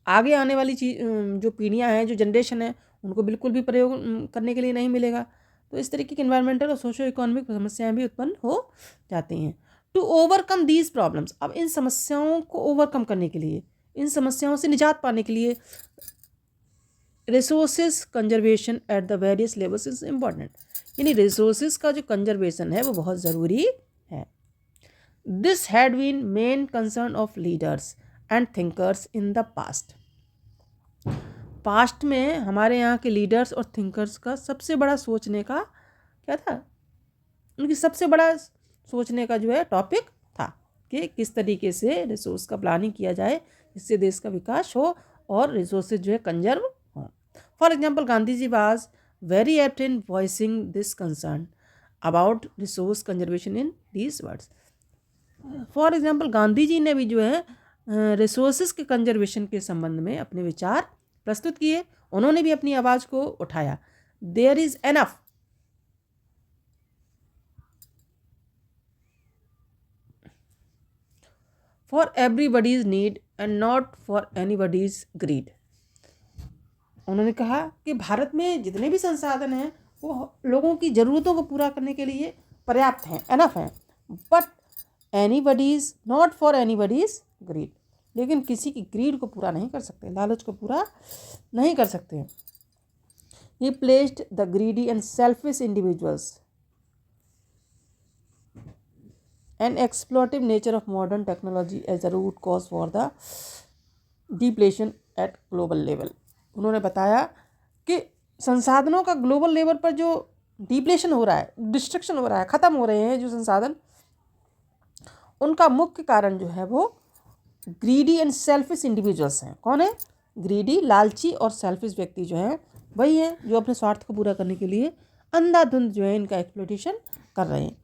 [SPEAKER 1] आगे आने वाली चीज़ जो पीढ़ियाँ हैं, जो जनरेशन है, उनको बिल्कुल भी प्रयोग करने के लिए नहीं मिलेगा। तो इस तरीके की इन्वायरमेंटल और सोशो इकोनॉमिक समस्याएं भी उत्पन्न हो जाती हैं। टू ओवरकम दीज प्रॉब्लम्स, अब इन समस्याओं को ओवरकम करने के लिए, इन समस्याओं से निजात पाने के लिए resources conservation at the various levels is important. यानी रिसोर्सेज का जो कंजर्वेशन है वो बहुत ज़रूरी है। This had been main concern of leaders and thinkers in the past. Past में हमारे यहाँ के लीडर्स और थिंकर्स का सबसे बड़ा सोचने का क्या था, उनकी सबसे बड़ा सोचने का जो है टॉपिक था कि किस तरीके से रिसोर्स का प्लानिंग किया जाए जिससे देश का विकास हो और रिसोर्सेज जो है कंजर्व हो। For example, Gandhi ji was very apt in voicing this concern about resource conservation in these words. For example, Gandhi ji ने भी जो है रिसोर्सेज के कंजर्वेशन के संबंध में अपने विचार प्रस्तुत किए, उन्होंने भी अपनी आवाज़ को उठाया। There is enough for everybody's need and not for anybody's greed. उन्होंने कहा कि भारत में जितने भी संसाधन हैं वो लोगों की ज़रूरतों को पूरा करने के लिए पर्याप्त हैं, एनफ हैं, but anybody's not for anybody's grid, लेकिन किसी की ग्रीड को पूरा नहीं कर सकते, लालच को पूरा नहीं कर सकते। He placed the greedy and selfish individuals and exploitative nature of modern technology as a root cause for the depletion at global level. उन्होंने बताया कि संसाधनों का ग्लोबल लेवल पर जो डिप्लेशन हो रहा है, डिस्ट्रक्शन हो रहा है, ख़त्म हो रहे हैं जो संसाधन, उनका मुख्य कारण जो है वो ग्रीडी एंड सेल्फिश इंडिविजुअल्स हैं। कौन है? ग्रीडी, लालची और सेल्फिश व्यक्ति जो हैं वही हैं जो अपने स्वार्थ को पूरा करने के लिए अंधाधुंध जो है इनका एक्सप्लॉइटेशन कर रहे हैं।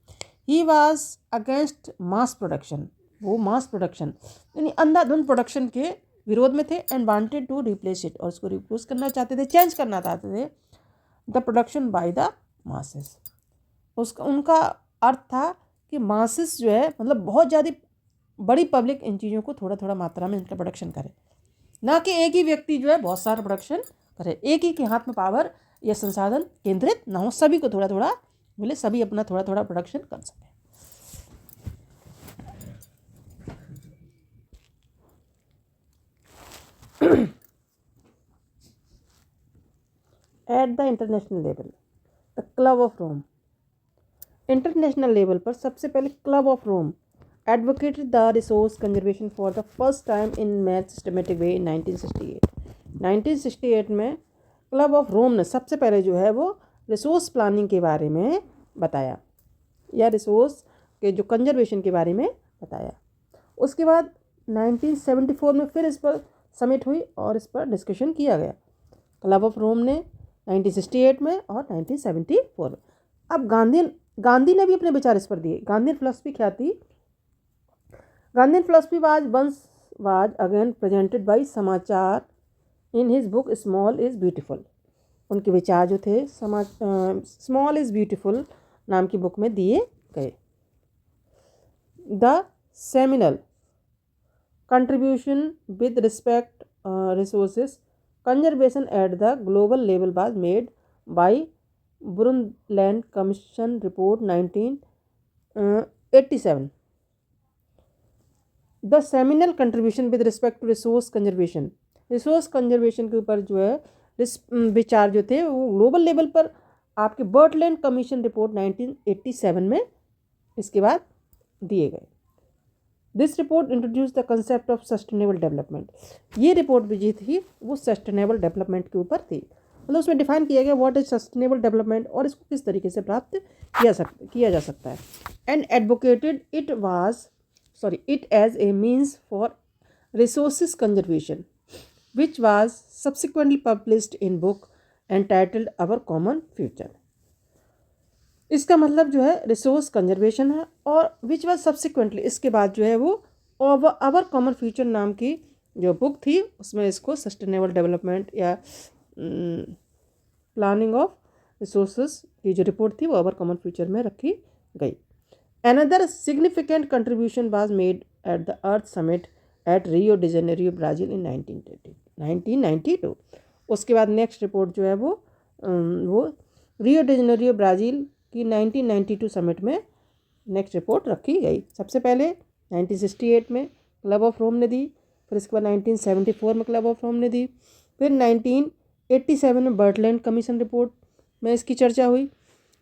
[SPEAKER 1] He was against mass production, वो मास प्रोडक्शन यानी अंधाधुंध प्रोडक्शन के विरोध में थे, and wanted to replace it, और उसको रिप्लेस करना चाहते थे, चेंज करना चाहते थे the production by the masses. उसका उनका अर्थ था कि मासेस जो है मतलब बहुत ज़्यादा बड़ी पब्लिक इन चीज़ों को थोड़ा थोड़ा मात्रा में इनका प्रोडक्शन करे, ना कि एक ही व्यक्ति जो है बहुत सारा प्रोडक्शन करे, एक ही के हाथ में पावर या संसाधन केंद्रित ना हो, सभी को थोड़ा थोड़ा मिले, सभी अपना थोड़ा थोड़ा प्रोडक्शन कर सकें। At the international level, the club of Rome, international level पर सबसे पहले club of Rome advocated the resource conservation for the first time in match systematic way in 1968। 1968 में क्लब ऑफ रोम ने सबसे पहले जो है वो रिसोर्स प्लानिंग के बारे में बताया या रिसोर्स के जो कंजर्वेशन के बारे में बताया। उसके बाद 1974 में फिर इस पर समिट हुई और इस पर डिस्कशन किया गया, क्लब ऑफ रोम ने 1968 में और 1974 में। अब गांधी ने भी अपने विचार इस पर दिए। गांधी फिलॉसफी क्या थी Gandhian philosophy was again presented by Samachar in his book Small is Beautiful. उनके विचार जो थे स्मॉल इज़ ब्यूटीफुल नाम की बुक में दिए गए. The seminal contribution with respect resources conservation at the global level was made by Brundtland Commission Report 1987. The seminal contribution with respect to resource conservation के ऊपर जो है विचार जो थे वो ग्लोबल लेवल पर आपके बर्टलैंड कमीशन रिपोर्ट 1987 में इसके बाद दिए गए. This report introduce the concept of sustainable development. ये रिपोर्ट भी जी थी वो सस्टेनेबल डेवलपमेंट के ऊपर थी. मतलब उसमें डिफाइन किया गया व्हाट इज सस्टेनेबल डेवलपमेंट और इसको किस तरीके से प्राप्त किया जा सकता है. And advocated it as a means for resources conservation which was subsequently published in book entitled Our Common Future. इसका मतलब जो है रिसोर्स कंजर्वेशन है और विच वाज सब्सिक्वेंटली इसके बाद जो है वो आवर कॉमन फ्यूचर नाम की जो बुक थी उसमें इसको सस्टेनेबल डेवलपमेंट या प्लानिंग ऑफ रिसोर्सेज की जो रिपोर्ट थी वो आवर कॉमन फ्यूचर में रखी गई. Another significant contribution was made at the Earth Summit at Rio de Janeiro Brazil in 1992. उसके बाद नेक्स्ट रिपोर्ट जो है वो रियो डी जेनेरियो ब्राज़ील की 1992 समिट में नेक्स्ट रिपोर्ट रखी गई. सबसे पहले 1968 में क्लब ऑफ रोम ने दी, फिर इसके बाद 1974 में क्लब ऑफ रोम ने दी, फिर 1987 में बर्टलैंड कमीशन रिपोर्ट में इसकी चर्चा हुई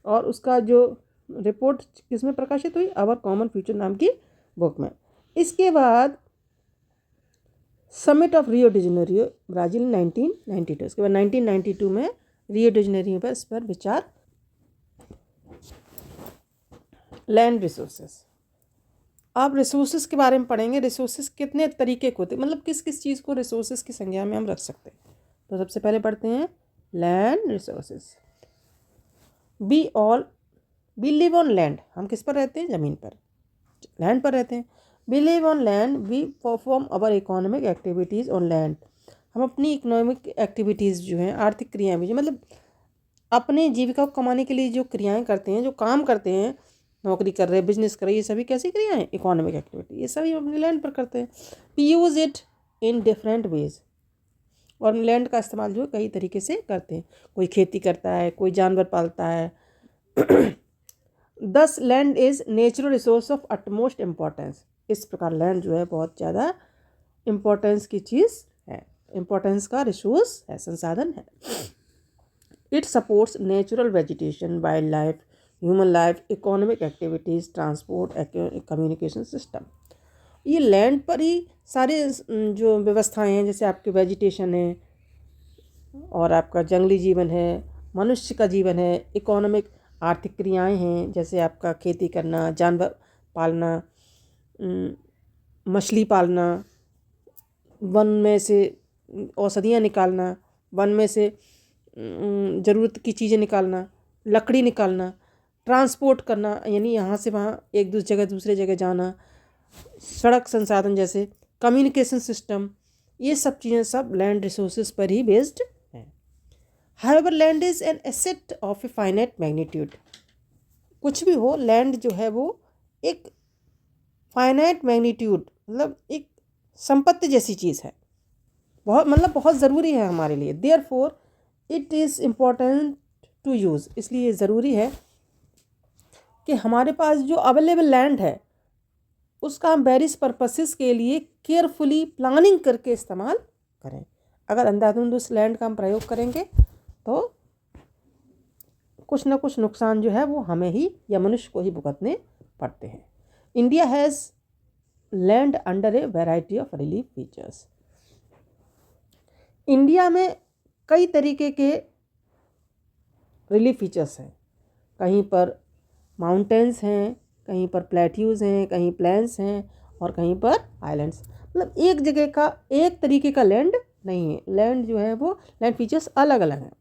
[SPEAKER 1] और उसका जो रिपोर्ट किसमें प्रकाशित हुई, आवर कॉमन फ्यूचर नाम की बुक में. इसके बाद summit of Rio de Janeiro Brazil 1992. इसके बाद 1992 में रियो डी जेनेरियो पर इस पर विचार. Land resources. आप रिसोर्सेस के बारे में पढ़ेंगे. रिसोर्सेस कितने तरीके के होते हैं, मतलब किस किस चीज़ को रिसोर्सेस की संज्ञा में हम रख सकते हैं. तो सबसे पहले पढ़ते हैं land resources. We live on land. हम किस पर रहते हैं, ज़मीन पर, लैंड पर रहते हैं. We live on land. We perform our economic activities on land. हम अपनी इकोनॉमिक एक्टिविटीज़ जो हैं, आर्थिक क्रियाएँ भी, मतलब अपने जीविका को कमाने के लिए जो क्रियाएँ करते हैं, जो काम करते हैं, नौकरी कर रहे हैं, बिजनेस कर रहे हैं, ये सभी कैसी क्रियाएँ, इकोनॉमिक एक्टिविटी, ये सभी हम अपने लैंड पर करते हैं. We use it in different ways. और लैंड का इस्तेमाल जो है कई तरीके से करते हैं. कोई खेती करता है, कोई जानवर पालता है. दस land is natural resource of utmost importance. इस प्रकार लैंड जो है बहुत ज़्यादा इम्पोर्टेंस की चीज़ है, इम्पोर्टेंस का रिसोर्स है, संसाधन है. It supports natural vegetation, wild life, human life, economic activities, transport, communication system. ये लैंड पर ही सारे जो व्यवस्थाएं हैं, जैसे आपके वेजिटेशन है और आपका जंगली जीवन है, मनुष्य का जीवन है, इकोनॉमिक आर्थिक क्रियाएं हैं, जैसे आपका खेती करना, जानवर पालना, मछली पालना, वन में से औषधियाँ निकालना, वन में से ज़रूरत की चीज़ें निकालना, लकड़ी निकालना, ट्रांसपोर्ट करना, यानी यहाँ से वहाँ एक दूसरे जगह जाना, सड़क संसाधन जैसे कम्युनिकेशन सिस्टम, ये सब चीज़ें सब लैंड रिसोर्सेज पर ही बेस्ड हैं. However land is an asset of a finite magnitude. कुछ भी हो, लैंड जो है वो एक फाइनाइट मैग्नीट्यूड, मतलब एक संपत्ति जैसी चीज़ है, बहुत ज़रूरी है हमारे लिए. Therefore it is important to use. इसलिए ज़रूरी है कि हमारे पास जो अवेलेबल लैंड है उसका हम वेरियस पर्पसेस के लिए केयरफुली प्लानिंग करके इस्तेमाल करें. अगर अंधाधुंध उस लैंड का हम प्रयोग करेंगे तो कुछ ना कुछ नुकसान जो है वो हमें ही या मनुष्य को ही भुगतने पड़ते हैं. India has land under A variety of relief features. India में कई तरीके के रिलीफ फीचर्स हैं. कहीं पर माउंटेन्स हैं, कहीं पर प्लेट्यूज़ हैं, कहीं प्लेन्स हैं और कहीं पर आइलैंड्स. मतलब एक जगह का एक तरीके का लैंड नहीं है. लैंड जो है वो लैंड फीचर्स अलग अलग हैं.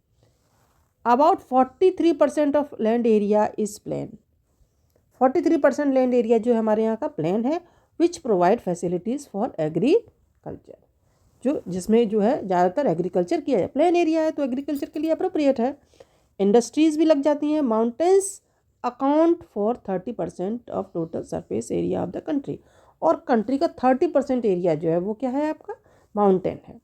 [SPEAKER 1] About 43% of land area is plain. 43% land area जो हमारे यहाँ का प्लेन है, which provide facilities for agriculture, जिसमें जो है ज़्यादातर एग्रीकल्चर किया है। प्लेन एरिया है तो एग्रीकल्चर के लिए अप्रोप्रिएट है। इंडस्ट्रीज़ भी लग जाती हैं। Mountains account for 30% of total surface area of the country, और कंट्री का 30% एरिया जो है वो क्या है आपका, माउंटेन है।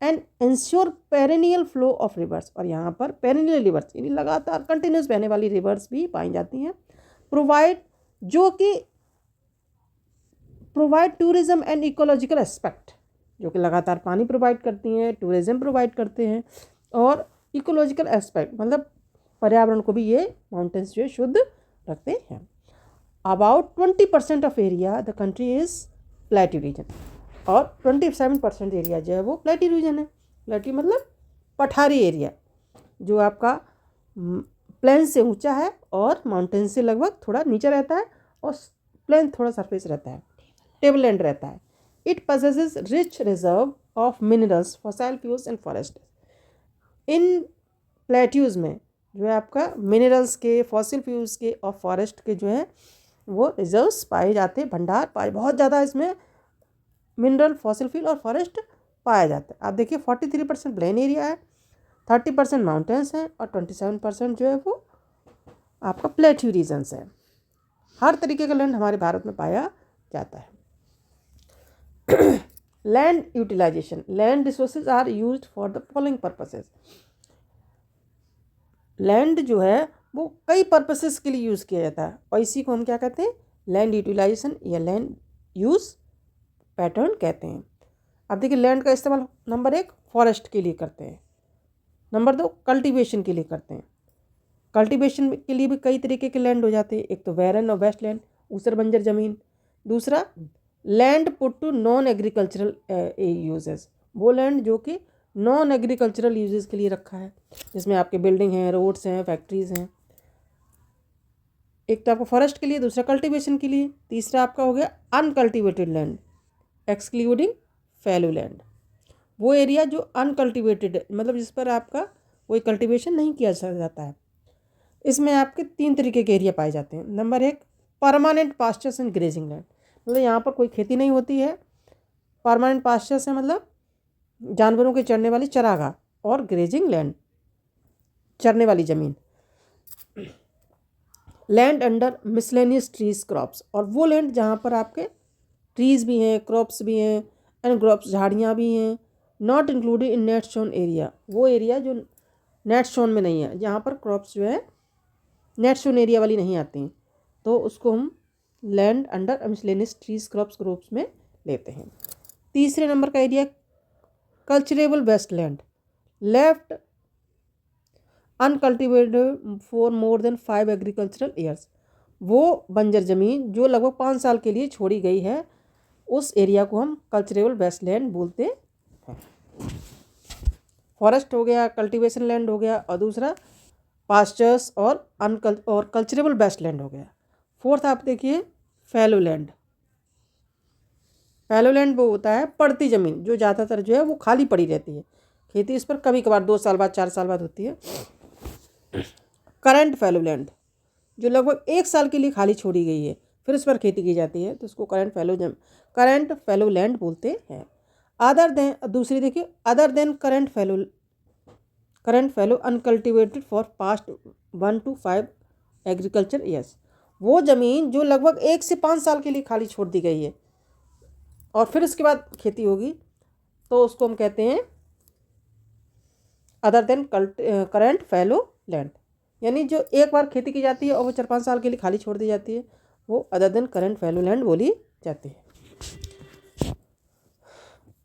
[SPEAKER 1] And ensure perennial flow of reverse, और यहाँ पर पेरेनियल रिवर्स यानी लगातार कंटिन्यूस बहने वाली रिवर्स भी पाई जाती हैं। प्रोवाइड, जो कि provide tourism and ecological aspect, जो कि लगातार पानी प्रोवाइड करती हैं, टूरिज्म प्रोवाइड करते हैं, और इकोलॉजिकल एस्पेक्ट मतलब पर्यावरण को भी ये माउंटेन्स जो है शुद्ध रखते हैं। About 20% of area the country is plateau region, और 27% एरिया जो है वो प्लेट्यू रीजन है। प्लेट्यू मतलब पठारी एरिया, जो आपका प्लेन से ऊंचा है और माउंटेन से लगभग थोड़ा नीचे रहता है, और प्लेन थोड़ा सरफेस रहता है, टेबल लैंड रहता है। It possesses rich reserve of minerals, fossil fuels and forest. इन प्लेट्यूज़ में जो है आपका मिनरल्स के, फॉसिल फ्यूल्स के और फॉरेस्ट के जो है वो रिजर्व्स पाए जाते हैं, भंडार पाए बहुत ज़्यादा इसमें मिनरल, फॉसिल फ्यूल और फॉरेस्ट पाया जाता है। आप देखिए 43% प्लेन एरिया है, 30% माउंटेन्स हैं, और 27% जो है वो आपका प्लेट्यू रीजन्स है। हर तरीके का लैंड हमारे भारत में पाया जाता है। Land utilisation, land resources are used for the following purposes. Land जो है वो कई पर्पसेस के लिए यूज़ किया जाता है, और इसी को हम क्या कहते हैं, लैंड यूटिलाइजेशन या लैंड यूज़ पैटर्न कहते हैं। अब देखिए लैंड का इस्तेमाल नंबर 1 फॉरेस्ट के लिए करते हैं, नंबर 2 कल्टीवेशन के लिए करते हैं। कल्टीवेशन के लिए भी कई तरीके के लैंड हो जाते हैं, एक तो वेरन और वेस्ट लैंड, ऊसर बंजर ज़मीन। दूसरा land put to non agricultural uses, वो लैंड जो कि नॉन एग्रीकल्चरल यूजेस के लिए रखा है, जिसमें आपके बिल्डिंग हैं, रोड्स हैं, फैक्ट्रीज़ हैं। एक तो आपका फॉरेस्ट के लिए, दूसरा कल्टीवेशन के लिए, तीसरा आपका हो गया uncultivated land excluding fallow land, वो एरिया जो अनकल्टिवेटेड मतलब जिस पर आपका कोई कल्टीवेशन नहीं किया जाता है। इसमें आपके 3 तरीके के एरिया पाए जाते हैं। Number 1 permanent pastures and grazing land, मतलब यहाँ पर कोई खेती नहीं होती है। परमानेंट पास्चर्स है मतलब जानवरों के चरने वाली चरागाह, और ग्रेजिंग लैंड चरने वाली ज़मीन। Land under miscellaneous trees crops, और वो लैंड जहाँ पर आपके ट्रीज़ भी हैं, क्रॉप्स भी हैं, एंड क्रॉप्स झाड़ियाँ भी हैं। Not included in net sown area, वो एरिया जो नेट शोन में नहीं है, जहाँ पर क्रॉप्स जो है नेट शोन एरिया वाली नहीं आती हैं, तो उसको हम land under miscellaneous trees crops groups में लेते हैं। तीसरे नंबर का area culturable waste land, left uncultivated for more than 5 agricultural years, वो बंजर ज़मीन जो लगभग 5 साल के लिए छोड़ी गई है, उस एरिया को हम कल्चरेबल वेस्ट लैंड बोलते हैं। फॉरेस्ट हो गया, कल्टीवेशन लैंड हो गया, और दूसरा पास्चर्स और कल्चरेबल वेस्ट लैंड हो गया। फोर्थ आप देखिए फैलो लैंड। फैलो लैंड वो होता है पड़ती ज़मीन, जो ज़्यादातर जो है वो खाली पड़ी रहती है, खेती इस पर कभी कभार 2 साल बाद 4 साल बाद होती है। करंट फैलो लैंड, जो लगभग 1 साल के लिए खाली छोड़ी गई है, फिर उस पर खेती की जाती है, तो उसको करंट फैलो लैंड बोलते हैं। अदर देन, दूसरी देखिए other than current fallow uncultivated for past 1 to 5 agriculture years, वो ज़मीन जो लगभग 1 से 5 साल के लिए खाली छोड़ दी गई है और फिर उसके बाद खेती होगी, तो उसको हम कहते हैं other than current fallow land. यानी जो एक बार खेती की जाती है और वो 4-5 साल के लिए खाली छोड़ दी जाती है, वो other than current fallow land बोली जाती है।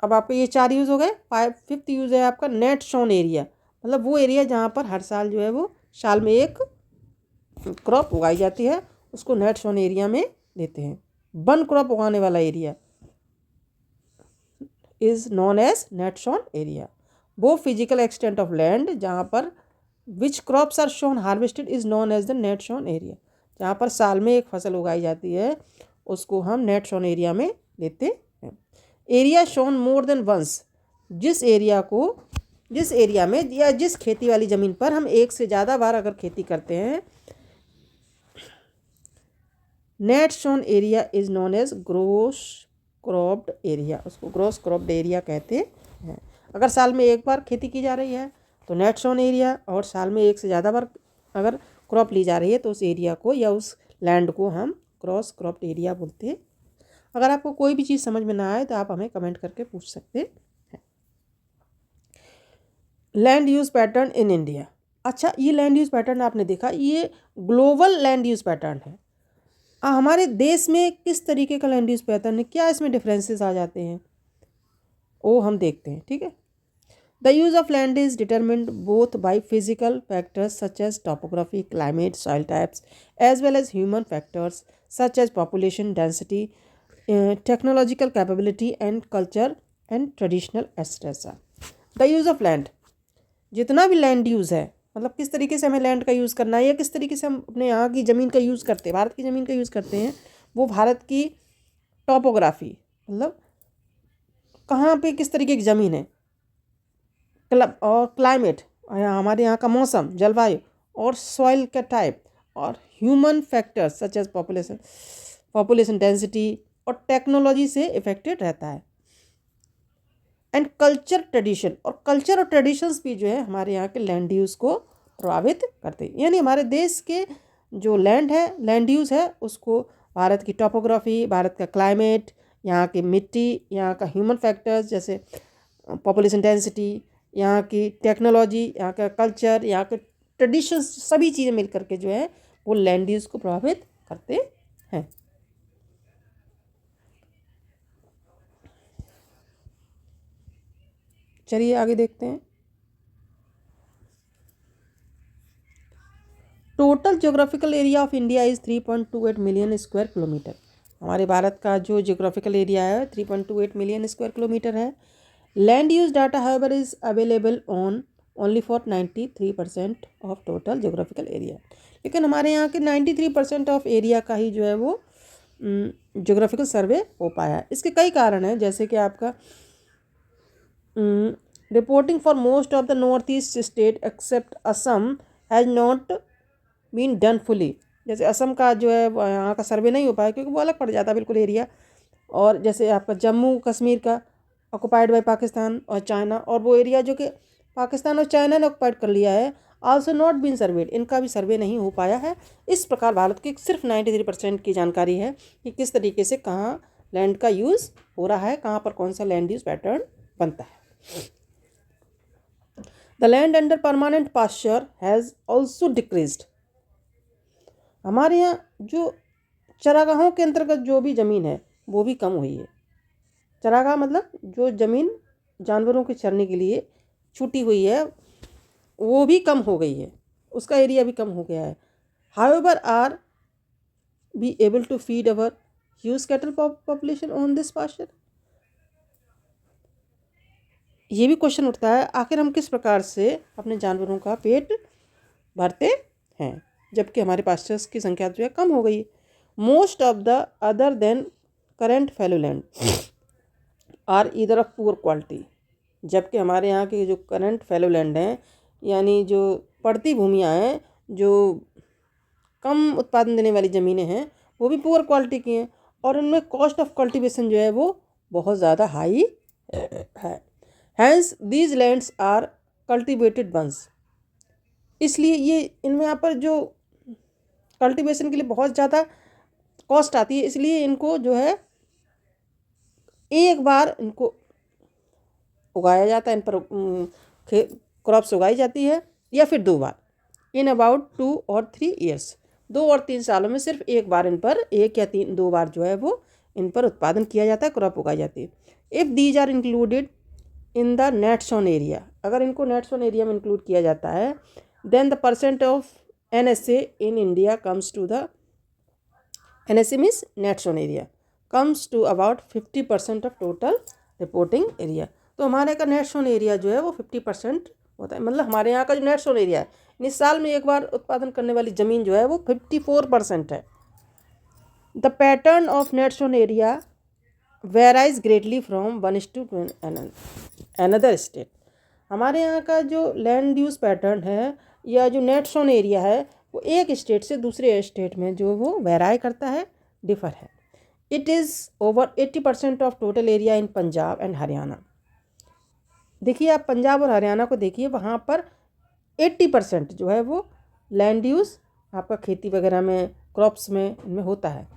[SPEAKER 1] अब आपके ये 4 यूज़ हो गए। 5th यूज़ है आपका नेट शोन एरिया, मतलब वो एरिया जहाँ पर हर साल जो है वो साल में एक क्रॉप उगाई जाती है, उसको नेट शोन एरिया में लेते हैं। वन क्रॉप उगाने वाला area is known as net sown area. वो फिजिकल एक्सटेंट ऑफ लैंड जहाँ पर which crops are sown harvested is known as the net sown area, जहाँ पर साल में एक फसल उगाई जाती है, उसको हम नेट शोन एरिया में लेते हैं। Area sown more than once, जिस एरिया में या जिस खेती वाली ज़मीन पर हम एक से ज़्यादा बार अगर खेती करते हैं, net sown area is known as gross cropped area, उसको ग्रोस क्रॉप्ड एरिया कहते हैं। अगर साल में एक बार खेती की जा रही है तो नेट शोन एरिया, और साल में एक से ज़्यादा बार अगर क्रॉप ली जा रही है तो उस एरिया को या उस लैंड को हम क्रॉस क्रॉप्ड एरिया बोलते हैं। अगर आपको कोई भी चीज़ समझ में ना आए तो आप हमें कमेंट करके पूछ सकते हैं। Land use pattern in India. अच्छा, ये लैंड यूज़ पैटर्न आपने देखा, ये ग्लोबल लैंड यूज़ पैटर्न है। हमारे देश में किस तरीके का लैंड यूज़ पैटर्न है, क्या इसमें डिफरेंसेस आ जाते हैं, वो हम देखते हैं। ठीक है। The use of land is determined both by physical factors such as topography, climate, soil types, as well as human factors such as population density, technological capability and culture and traditional assets. The use of land, जितना भी land use है, मतलब किस तरीके से हमें land का use करना है या किस तरीके से हम अपने यहाँ की ज़मीन का यूज़ करते हैं, भारत की ज़मीन का यूज़ करते हैं, वो भारत की टोपोग्राफी, मतलब कहाँ पे किस तरीके की ज़मीन है, और क्लाइमेट, हमारे यहाँ का मौसम, जलवायु, और सॉइल का टाइप, और human factors such as population density, और टेक्नोलॉजी से इफेक्टेड रहता है। एंड कल्चर ट्रेडिशन, और कल्चर और ट्रेडिशंस भी जो है हमारे यहाँ के लैंड यूज़ को प्रभावित करते हैं। यानी हमारे देश के जो लैंड है, लैंड यूज़ है, उसको भारत की टोपोग्राफी, भारत का क्लाइमेट, यहाँ की मिट्टी, यहाँ का ह्यूमन फैक्टर्स जैसे पॉपुलेशन डेंसिटी, यहाँ की टेक्नोलॉजी, यहाँ का कल्चर, यहाँ के ट्रेडिशंस, सभी चीज़ें मिल करके जो है वो लैंड यूज़ को प्रभावित करते हैं। चलिए आगे देखते हैं। Total geographical area of India is 3.28 million square kilometre. हमारे भारत का जो ज्योग्राफिकल एरिया है 3.28 मिलियन स्क्वायर किलोमीटर है। Land use data however is available on only for 93% of total geographical area. लेकिन हमारे यहाँ के 93% ऑफ एरिया का ही जो है वो ज्योग्राफिकल सर्वे हो पाया है। इसके कई कारण हैं, जैसे कि आपका reporting for most of the north east state except Assam has not been done fully. जैसे असम का जो है यहाँ का सर्वे नहीं हो पाया क्योंकि वो अलग पड़ जाता है बिल्कुल एरिया। और जैसे आपका जम्मू कश्मीर का ऑक्युपाइड बाय पाकिस्तान और चाइना, और वो एरिया जो कि पाकिस्तान और चाइना ने ऑक्युपाइड कर लिया है, आल्सो नॉट बीन सर्वेड, इनका भी सर्वे नहीं हो पाया है। इस प्रकार भारत की सिर्फ 93% की जानकारी है कि किस तरीके से कहाँ लैंड का यूज़ हो रहा है, कहाँ पर कौन सा लैंड यूज़ पैटर्न बनता है। The land under permanent pasture has also decreased. हमारे यहाँ जो चरागाहों के अंतर्गत जो भी ज़मीन है वो भी कम हुई है। चरागाह मतलब जो ज़मीन जानवरों के चरने के लिए छूटी हुई है वो भी कम हो गई है, उसका एरिया भी कम हो गया है। However are be able to feed our huge cattle population on this pasture. ये भी क्वेश्चन उठता है, आखिर हम किस प्रकार से अपने जानवरों का पेट भरते हैं जबकि हमारे पास्चर्स की संख्या जो है कम हो गई। Most of the other than current fallow land are either of poor quality. जबकि हमारे यहाँ के जो करंट फैलो लैंड हैं, यानी जो पड़ती भूमियाँ हैं, जो कम उत्पादन देने वाली ज़मीनें हैं, वो भी पुअर क्वालिटी की हैं, और उनमें कॉस्ट ऑफ कल्टीवेशन जो है वो बहुत ज़्यादा हाई है। Hence these lands are cultivated once. इसलिए ये इनमें यहाँ पर जो कल्टीवेशन के लिए बहुत ज़्यादा कॉस्ट आती है, इसलिए इनको जो है एक बार इनको उगाया जाता है, इन पर क्रॉप्स उगाई जाती है, या फिर 2 बार इन अबाउट 2 और 3 ईयर्स। 2 और 3 सालों में सिर्फ एक बार इन पर 1 या 2 बार जो है वो इन पर उत्पादन किया जाता है, क्रॉप उगाई जाती है। If these are included in the net sown area, अगर इनको नेट सोन एरिया में इंक्लूड किया जाता है, then the percent of NSA in India comes to the NSA means net sown area comes to about 50% of total reporting area. तो हमारे का net sown area जो है वो 50% होता है। मतलब हमारे यहाँ का जो नेट सोन एरिया है, यानी साल में एक बार उत्पादन करने वाली ज़मीन जो है वो 54% है। The pattern of net sown area varies greatly from one two another state. हमारे यहाँ का जो लैंड यूज़ पैटर्न है या जो नेट सोन एरिया है वो एक स्टेट से दूसरे स्टेट में जो वो वेराई करता है, डिफर है। It is over 80% of total area in Punjab and Haryana. देखिए आप पंजाब और हरियाणा को देखिए, वहाँ पर 80% जो है वो लैंड यूज़ आपका खेती वगैरह में, क्रॉप्स में, इनमें होता है।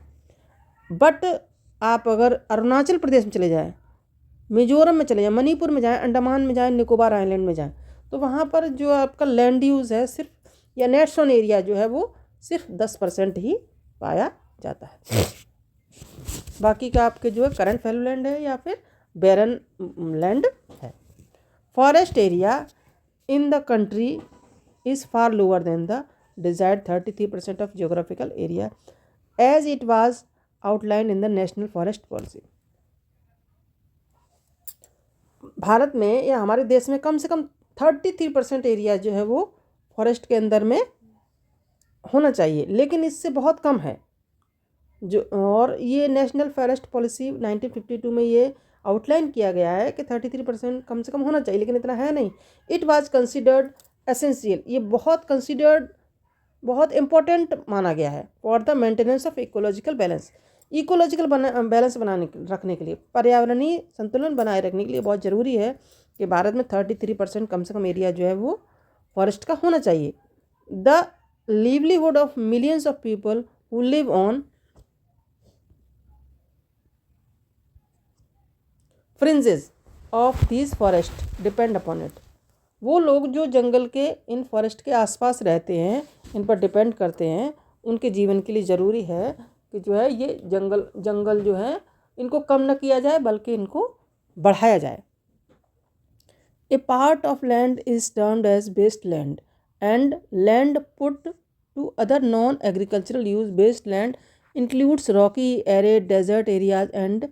[SPEAKER 1] बट आप अगर अरुणाचल प्रदेश में चले जाएँ, मिजोरम में चले जाएँ, मणिपुर में जाएँ, अंडमान में जाएँ, निकोबार आइलैंड में जाएँ, तो वहाँ पर जो आपका लैंड यूज़ है सिर्फ, या नेट्स ऑन एरिया जो है वो सिर्फ 10% ही पाया जाता है। बाकी का आपके जो है करंट फैलो लैंड है या फिर बैरन लैंड है। Forest area in the country is far lower than the desired 33% of geographical area as it was outline in the national forest policy. Bharat में या हमारे देश में कम से कम 33% एरिया जो है वो फॉरेस्ट के अंदर में होना चाहिए, लेकिन इससे बहुत कम है जो, और ये नेशनल फॉरेस्ट पॉलिसी 1952 में ये आउटलाइन किया गया है कि 33% कम से कम होना चाहिए, लेकिन इतना है नहीं। इट वाज कंसिडर्ड एसेंशियल, ये बहुत कंसिडर्ड, बहुत इम्पोर्टेंट माना गया है for the maintenance of ecological balance. Ecological balance रखने के लिए, पर्यावरणीय संतुलन बनाए रखने के लिए बहुत ज़रूरी है कि भारत में 33% कम से कम एरिया जो है वो फॉरेस्ट का होना चाहिए। The livelihood of millions of people who live on fringes of this forest depend upon it. वो लोग जो जंगल के, इन फॉरेस्ट के आसपास रहते हैं, इन पर डिपेंड करते हैं, उनके जीवन के लिए ज़रूरी है कि जो है ये जंगल जो है इनको कम न किया जाए बल्कि इनको बढ़ाया जाए। A part of land is termed as waste land and land put to other non agricultural use. Waste land includes rocky, arid, desert areas and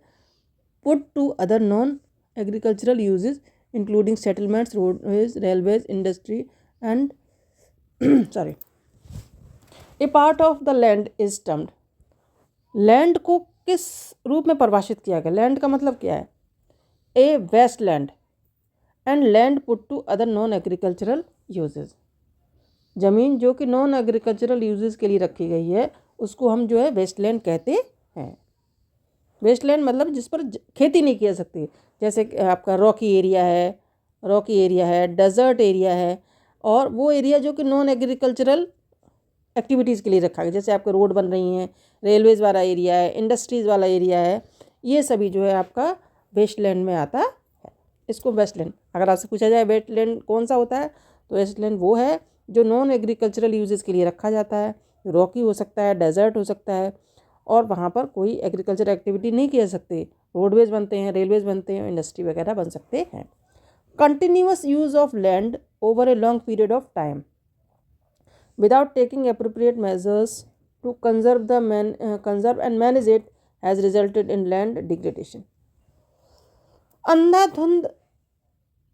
[SPEAKER 1] put to other non-agricultural uses including settlements, roadways, railways, industry and sorry. A part of the land is termed। Land को किस रूप में परिभाषित किया गया? Land का मतलब क्या है? A waste land and land put to other non agricultural uses. ज़मीन जो कि नॉन एग्रीकल्चरल यूजेस के लिए रखी गई है उसको हम जो है वेस्ट लैंड कहते हैं। वेस्ट लैंड मतलब जिस पर खेती नहीं की जा सकती, जैसे आपका रॉकी एरिया है, डेजर्ट एरिया है, और वो एरिया जो कि नॉन एग्रीकल्चरल एक्टिविटीज़ के लिए रखा गया, जैसे आपके रोड बन रही हैं, रेलवेज़ वाला एरिया है, इंडस्ट्रीज़ वाला एरिया है, ये सभी जो है आपका वेस्ट लैंड में आता है। इसको वेस्ट लैंड, अगर आपसे पूछा जाए वेस्ट लैंड कौन सा होता है, तो वेस्ट लैंड वो है जो नॉन एग्रीकल्चरल यूजेस के लिए रखा जाता है। रॉकी हो सकता है, डेजर्ट हो सकता है, और वहाँ पर कोई एग्रीकल्चर एक्टिविटी नहीं की जा सकती। रोडवेज बनते हैं, रेलवेज बनते हैं, इंडस्ट्री वगैरह बन सकते हैं। Continuous use of land over a long period of time without taking appropriate measures to conserve and manage it has resulted in land degradation. अंधाधुंध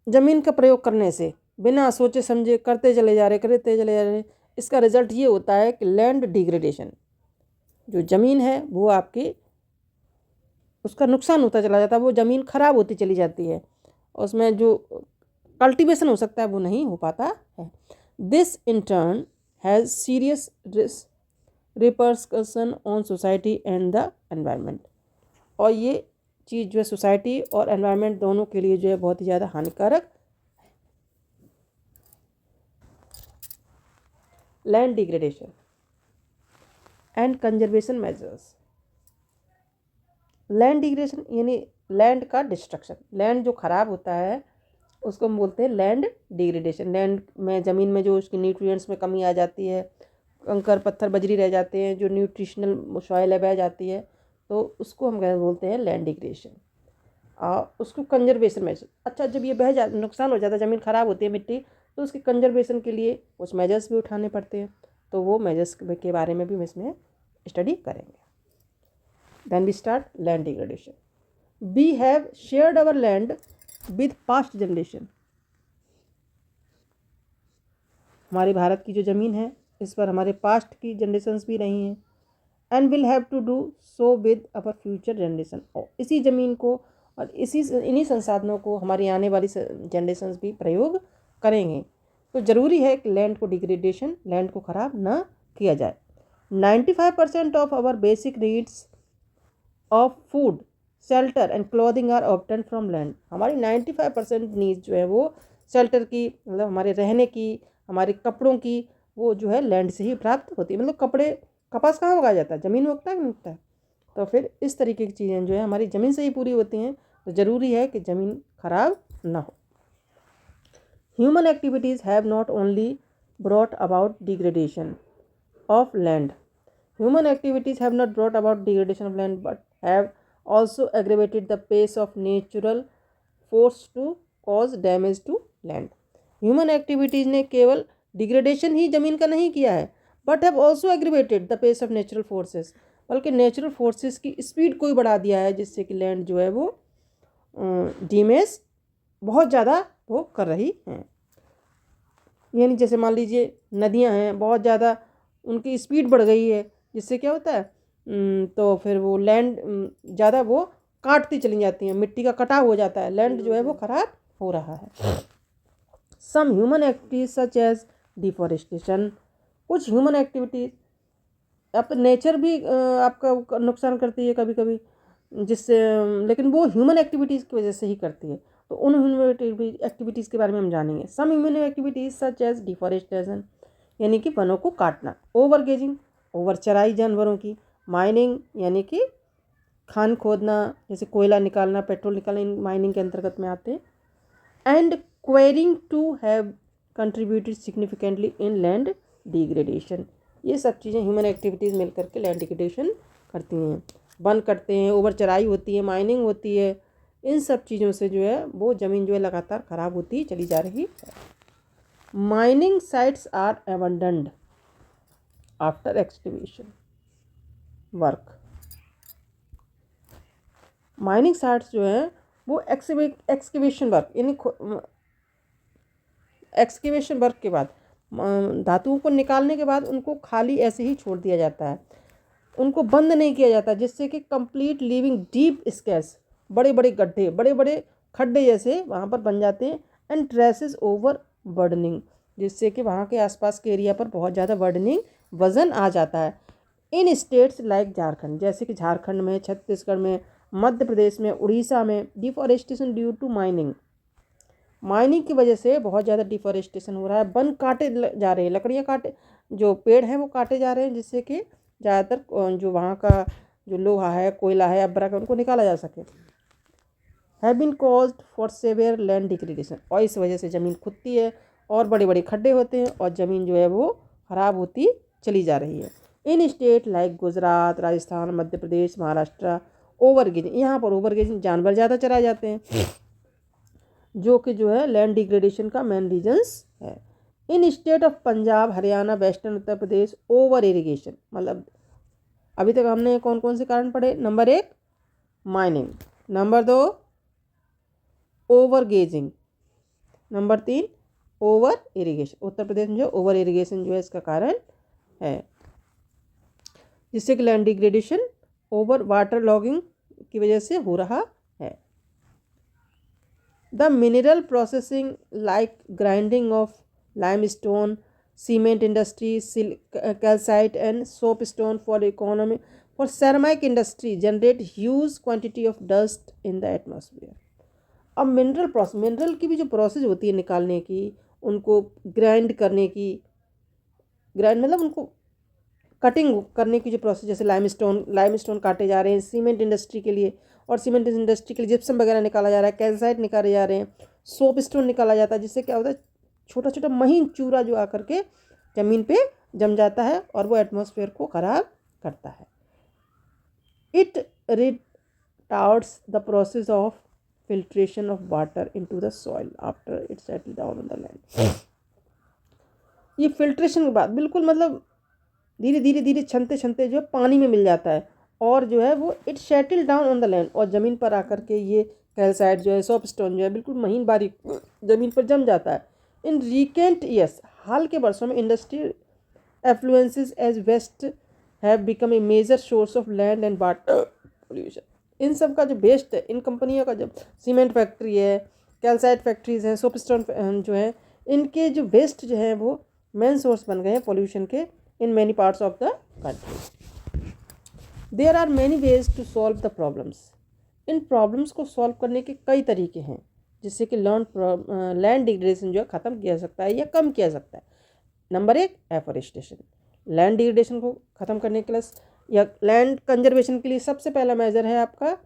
[SPEAKER 1] जमीन का प्रयोग करने से, बिना सोचे समझे करते चले जा रहे, इसका रिजल्ट ये होता है कि लैंड डिग्रेडेशन, जो ज़मीन है वो आपकी, उसका नुकसान होता चला जाता है, वो ज़मीन खराब होती चली जाती है, उसमें जो कल्टीवेशन हो सकता है वो नहीं हो पाता है। This in turn has serious repercussion on society and the environment. और ये चीज़ जो है सोसाइटी और एनवायरनमेंट दोनों के लिए जो है बहुत ही ज़्यादा हानिकारक। Land degradation and conservation measures. Land degradation यानी लैंड का डिस्ट्रक्शन, लैंड जो ख़राब होता है उसको हम बोलते हैं लैंड डिग्रेडेशन। लैंड में, ज़मीन में जो उसकी न्यूट्रिएंट्स में कमी आ जाती है, कंकर पत्थर बजरी रह जाते हैं, जो न्यूट्रिशनल सॉइल है बह जाती है, तो उसको हम बोलते हैं लैंड डिग्रेडेशन। और उसको कंजर्वेशन मेजर, अच्छा जब ये बह नुकसान हो जाता है, ज़मीन ख़राब होती है, मिट्टी, तो उसके कंजर्वेशन के लिए कुछ मेजर्स भी उठाने पड़ते हैं, तो वो मेजर्स के बारे में भी हम इसमें स्टडी करेंगे। Then we start land degradation. We have shared our land with past generation. हमारे भारत की जो ज़मीन है इस पर हमारे पास्ट की जनरेशन्स भी रही हैं, and will have to do so with our future generation. और इसी ज़मीन को और इन्हीं संसाधनों को हमारी आने वाली जनरेशन्स भी प्रयोग करेंगे। तो ज़रूरी है कि लैंड को डिग्रेडेशन, लैंड को ख़राब ना किया जाए। 95% of our basic needs of food, shelter and clothing are obtain from land. हमारी 95% नीड्स जो है वो शेल्टर की, मतलब हमारे रहने की, हमारे कपड़ों की, वो जो है लैंड से ही प्राप्त होती है। मतलब कपड़े, कपास कहाँ उगाया जाता है? ज़मीन में उगता है नहीं उगता है? तो फिर इस तरीके की चीज़ें जो है हमारी ज़मीन से ही पूरी होती हैं। तो ज़रूरी है कि ज़मीन खराब ना हो। Human activities have not only brought about degradation of land. Human activities have not brought about degradation of land but have also aggravated the pace of natural force to cause damage to land. Human activities ने केवल degradation ही जमीन का नहीं किया है, but have also aggravated the pace of natural forces, बल्कि natural forces की speed को ही बढ़ा दिया है, जिससे कि लैंड जो है वो डैमेज बहुत ज़्यादा वो कर रही हैं। यानी जैसे मान लीजिए नदियाँ हैं, बहुत ज़्यादा उनकी स्पीड बढ़ गई है, जिससे क्या होता है तो फिर वो लैंड ज़्यादा वो काटती चली जाती हैं, मिट्टी का कटाव हो जाता है, लैंड जो है वो खराब हो रहा है। Some human activities such as deforestation, कुछ ह्यूमन एक्टिविटीज, अब नेचर भी आपका नुकसान करती है कभी कभी, जिससे लेकिन वो ह्यूमन एक्टिविटीज़ की वजह से ही करती है। तो उन ह्यूमन एक्टिविटीज़ के बारे में हम जानेंगे। Some human activities such as deforestation, यानी कि वनों को काटना, ओवर गेजिंग, ओवर चराई जानवरों की, माइनिंग यानी कि खान खोदना, जैसे कोयला निकालना, पेट्रोल निकालना, इन माइनिंग के अंतर्गत में आते हैं। And quarrying to have contributed significantly in land degradation, ये सब चीज़ें ह्यूमन एक्टिविटीज़ मिलकर के लैंड डिग्रेडेशन करती हैं। वन कटते हैं, ओवर चराई होती है, माइनिंग होती है, इन सब चीज़ों से जो है वो ज़मीन जो है लगातार ख़राब होती चली जा रही है। Mining sites are abandoned after excavation work, mining sites जो है वो एक्सकवेशन वर्क यानी एक्सकवेशन वर्क के बाद धातुओं को निकालने के बाद उनको खाली ऐसे ही छोड़ दिया जाता है, उनको बंद नहीं किया जाता, जिससे कि कंप्लीट लिविंग डीप स्केस, बड़े बड़े गड्ढे, बड़े बड़े खड्डे जैसे वहाँ पर बन जाते हैं। एंड ट्रेसेस ओवर बर्डनिंग, जिससे कि वहाँ के आसपास के एरिया पर बहुत ज़्यादा बर्डनिंग वजन आ जाता है। इन स्टेट्स लाइक झारखंड, जैसे कि झारखंड में, छत्तीसगढ़ में, मध्य प्रदेश में, उड़ीसा में, deforestation due to mining, mining की वजह से बहुत ज़्यादा डिफॉरेस्टेशन हो रहा है, वन काटे जा रहे हैं, लकड़ियाँ काटे, जो पेड़ हैं वो काटे जा रहे हैं, जिससे कि ज़्यादातर जो वहाँ का जो लोहा है, कोयला है, अब्रक है, उनको निकाला जा सके। Have been caused for severe land degradation, और इस वजह से ज़मीन खुदती है और बड़े बड़े खड्डे होते हैं और ज़मीन जो है वो ख़राब होती चली जा रही है। In state like Gujarat, Rajasthan, Madhya Pradesh, Maharashtra, overgrazing, यहाँ पर ओवरगेजिंग जानवर ज़्यादा चराए जाते हैं, जो कि जो है लैंड डिग्रेडेशन का मेन रीजंस है। In state of Punjab, Haryana, western Uttar Pradesh, over irrigation, मतलब अभी तक हमने कौन कौन से कारण पढ़े? Number 1 mining, number 2 over grazing, number 3 over irrigation. Uttar Pradesh में जो ओवर इरिगेशन जो है इसका कारण है, जिससे कि land degradation over water logging की वजह से हो रहा है। The mineral processing like grinding of limestone, cement industry, calcite and soapstone for economy for ceramic industry generate huge quantity of dust in the atmosphere. अब मिनरल की भी जो प्रोसेस होती है निकालने की, उनको ग्राइंड करने की, ग्राइंड मतलब उनको कटिंग करने की जो प्रोसेस, जैसे लाइमस्टोन काटे जा रहे हैं सीमेंट इंडस्ट्री के लिए, और सीमेंट इंडस्ट्री के लिए जिप्सम वगैरह निकाला जा रहा है, कैल्साइट निकाले जा रहे हैं, सोप स्टोन निकाला जाता है, जिससे क्या होता है छोटा छोटा महीन चूरा जो आकर के ज़मीन पे जम जाता है और वो एटमॉस्फेयर को ख़राब करता है। It retards the process of filtration of water into the soil after it settle down on the land। ये फिल्ट्रेशन के बाद बिल्कुल मतलब धीरे धीरे धीरे छनते छनते जो पानी में मिल जाता है, और जो है वो it settle down on the land, और ज़मीन पर आकर के ये कैल्साइट जो है, सोपस्टोन जो है, बिल्कुल महीन बारीक ज़मीन पर जम जाता है। इन रिकेंट ईयर्स, हाल के वर्षों में, industrial effluents as waste have become a major source of land and water pollution. इन सब का जो वेस्ट है, इन कंपनियों का, जब सीमेंट फैक्ट्री है, कैल्साइट फैक्ट्रीज हैं, सोपस्टोन जो है, इनके जो वेस्ट जो है वो मेन सोर्स बन गए हैं पोल्यूशन के in many parts of the country. There are many ways to solve the problems. इन प्रॉब्लम्स को सॉल्व करने के कई तरीके हैं जिससे कि लैंड डिग्रेडेशन जो है ख़त्म किया जा सकता है या कम किया जा सकता है। Number 1, afforestation. लैंड डिग्रेडेशन को ख़त्म करने के लिए या लैंड कंजर्वेशन के लिए सबसे पहला मेजर है आपका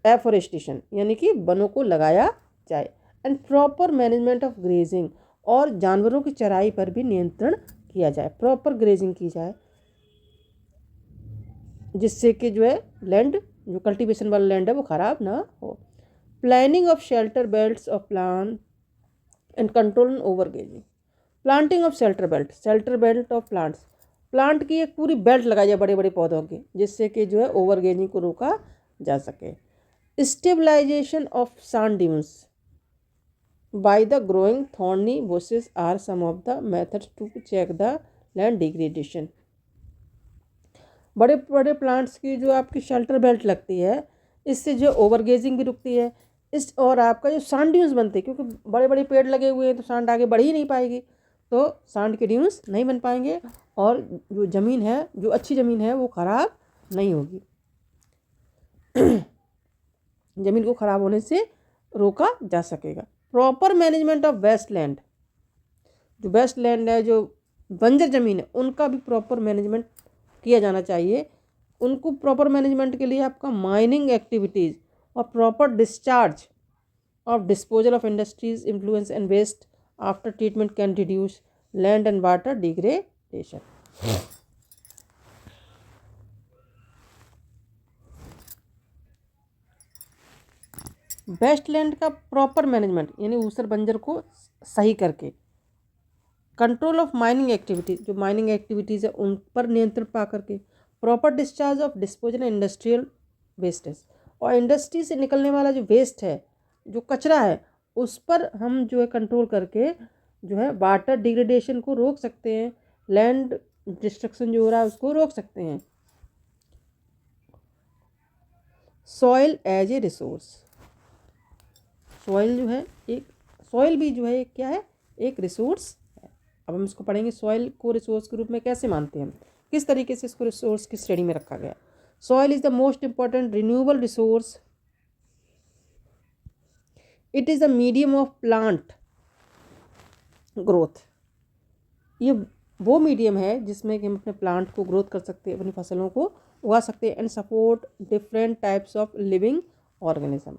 [SPEAKER 1] एफॉरेस्टेशन, यानी कि वनों को लगाया जाए। And proper management of grazing, और जानवरों की चराई पर भी नियंत्रण किया जाए, प्रॉपर ग्रेजिंग की जाए जिससे कि जो है लैंड, जो कल्टीवेशन वाला लैंड है वो ख़राब ना हो। Planning of shelter belts of plant and control over grazing. Planting of shelter belt of plants, plant की एक पूरी बेल्ट लगाई जाए बड़े बड़े पौधों की जिससे कि जो है ओवर ग्रेजिंग को रोका जा सके। Stabilisation of sand dunes by the growing thorny bushes are some of the methods to check the land degradation. बड़े बड़े प्लांट्स की जो आपकी शेल्टर बेल्ट लगती है इससे जो ओवर गेजिंग भी रुकती है, इस और आपका जो सांड ड्यून्स बनते हैं, क्योंकि बड़े बड़े पेड़ लगे हुए हैं तो सांड आगे बढ़ ही नहीं पाएगी, तो सांड के ड्यून्स नहीं बन पाएंगे और जो ज़मीन है, जो अच्छी ज़मीन है वो ख़राब नहीं होगी। ज़मीन को ख़राब होने से रोका जा सकेगा। Proper management of waste land, जो वेस्ट लैंड है, जो बंजर ज़मीन है, उनका भी प्रॉपर मैनेजमेंट किया जाना चाहिए। उनको प्रॉपर मैनेजमेंट के लिए आपका माइनिंग एक्टिविटीज़ और proper discharge of disposal of industries influence and waste after treatment can reduce land and water degradation. Wasteland का प्रॉपर मैनेजमेंट यानी ऊसर बंजर को सही करके, कंट्रोल ऑफ माइनिंग एक्टिविटीज, जो माइनिंग एक्टिविटीज़ है उन पर नियंत्रण पा करके, proper discharge of disposal industrial wastage, और इंडस्ट्री से निकलने वाला जो वेस्ट है, जो कचरा है, उस पर हम जो है कंट्रोल करके जो है वाटर डिग्रेडेशन को रोक सकते हैं, लैंड डिस्ट्रक्शन जो हो रहा है उसको रोक सकते हैं। Soil as a resource, soil जो है एक, सॉइल भी जो है एक क्या है, एक रिसोर्स है। अब हम इसको पढ़ेंगे सॉइल को रिसोर्स के रूप में कैसे मानते हैं, किस तरीके से इसको रिसोर्स की श्रेणी में रखा गया। Soil is the most important renewable resource, it is the medium of plant growth. ये वो मीडियम है जिसमें कि हम अपने प्लांट को ग्रोथ कर सकते हैं, अपनी फसलों को उगा सकते हैं, and support different types of living organism,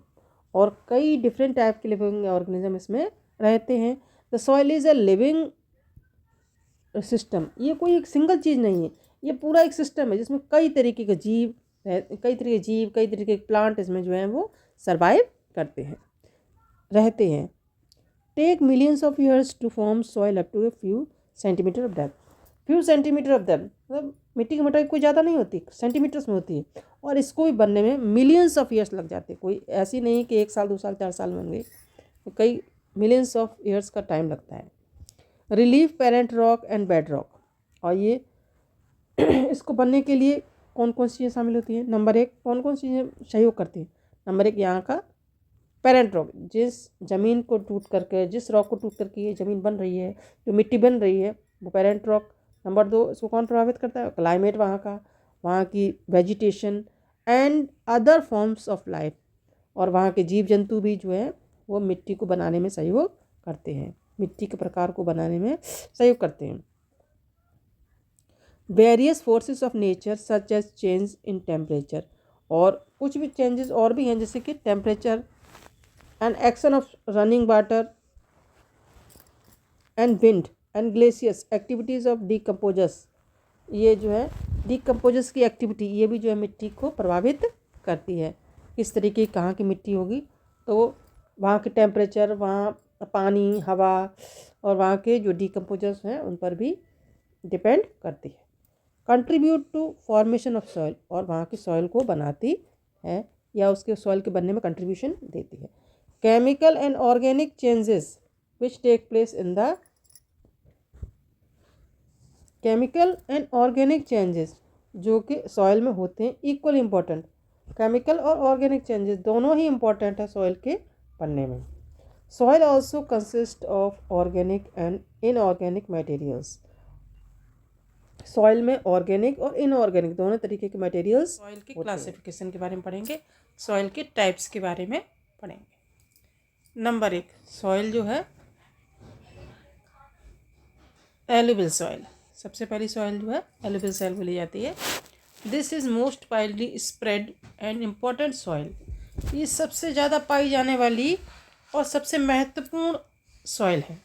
[SPEAKER 1] और कई डिफरेंट टाइप के लिविंग ऑर्गेनिज्म इसमें रहते हैं। The soil is a living system, ये कोई एक सिंगल चीज़ नहीं है, ये पूरा एक सिस्टम है जिसमें कई तरीके के जीव, कई तरीके के प्लांट इसमें जो हैं वो सर्वाइव करते हैं, रहते हैं। Take millions of years to form soil up to a few centimetre of depth, few centimetre of depth, मतलब मिट्टी की मोटाई कोई ज़्यादा नहीं होती, सेंटीमीटर्स में होती है, और इसको भी बनने में मिलियंस ऑफ ईयर्स लग जाते हैं। कोई ऐसी नहीं कि 1 साल 2 साल 4 साल में बन गई, तो कई मिलियंस ऑफ ईयर्स का टाइम लगता है। Relief parent rock and bed rock, और ये इसको बनने के लिए कौन कौन सी चीज़ें शामिल होती हैं। नंबर 1, कौन कौन सी चीज़ें सहयोग करती हैं। नंबर 1 यहाँ का पेरेंट रॉक, जिस ज़मीन को टूट करके, जिस रॉक को टूट करके ये ज़मीन बन रही है, जो मिट्टी बन रही है, वो पेरेंट रॉक। नंबर 2, इसको कौन प्रभावित करता है, क्लाइमेट वहाँ का, वहाँ की vegetation and other forms of life, और वहाँ के जीव जंतु भी जो है वो मिट्टी को बनाने में सहयोग करते हैं, मिट्टी के प्रकार को बनाने में सहयोग करते हैं। Various forces of nature such as change in temperature, और कुछ भी चेंजेस और भी हैं जैसे कि temperature and action of running water and wind and glaciers, activities of decomposers, ये जो है डिकम्पोजर्स की एक्टिविटी, ये भी जो है मिट्टी को प्रभावित करती है। किस तरीके की कहाँ की मिट्टी होगी, तो वहाँ के टेम्परेचर, वहाँ पानी, हवा, और वहाँ के जो डिकम्पोजर्स हैं उन पर भी डिपेंड करती है। Contribute to formation of soil, और वहाँ की सॉइल को बनाती है या उसके सॉइल के बनने में कंट्रीब्यूशन देती है। Chemical and organic changes which take place in the, chemical and organic changes जो कि सॉइल में होते हैं, इक्वल इम्पॉर्टेंट, केमिकल और ऑर्गेनिक चेंजेस दोनों ही इम्पॉर्टेंट है सॉइल के बनने में। Soil also consist of organic and inorganic materials, soil में ऑर्गेनिक और इनऑर्गेनिक दोनों तरीके के मटेरियल्स। सॉइल की क्लासिफिकेशन के बारे में पढ़ेंगे, सॉइल के टाइप्स के बारे में पढ़ेंगे। नंबर 1, सॉइल जो है एलुवियल सॉइल। सबसे पहली सॉइल जो है एलुवियल सॉइल बोली जाती है। This is most widely spread and important soil. ये सबसे ज़्यादा पाई जाने वाली और सबसे महत्वपूर्ण सॉइल है।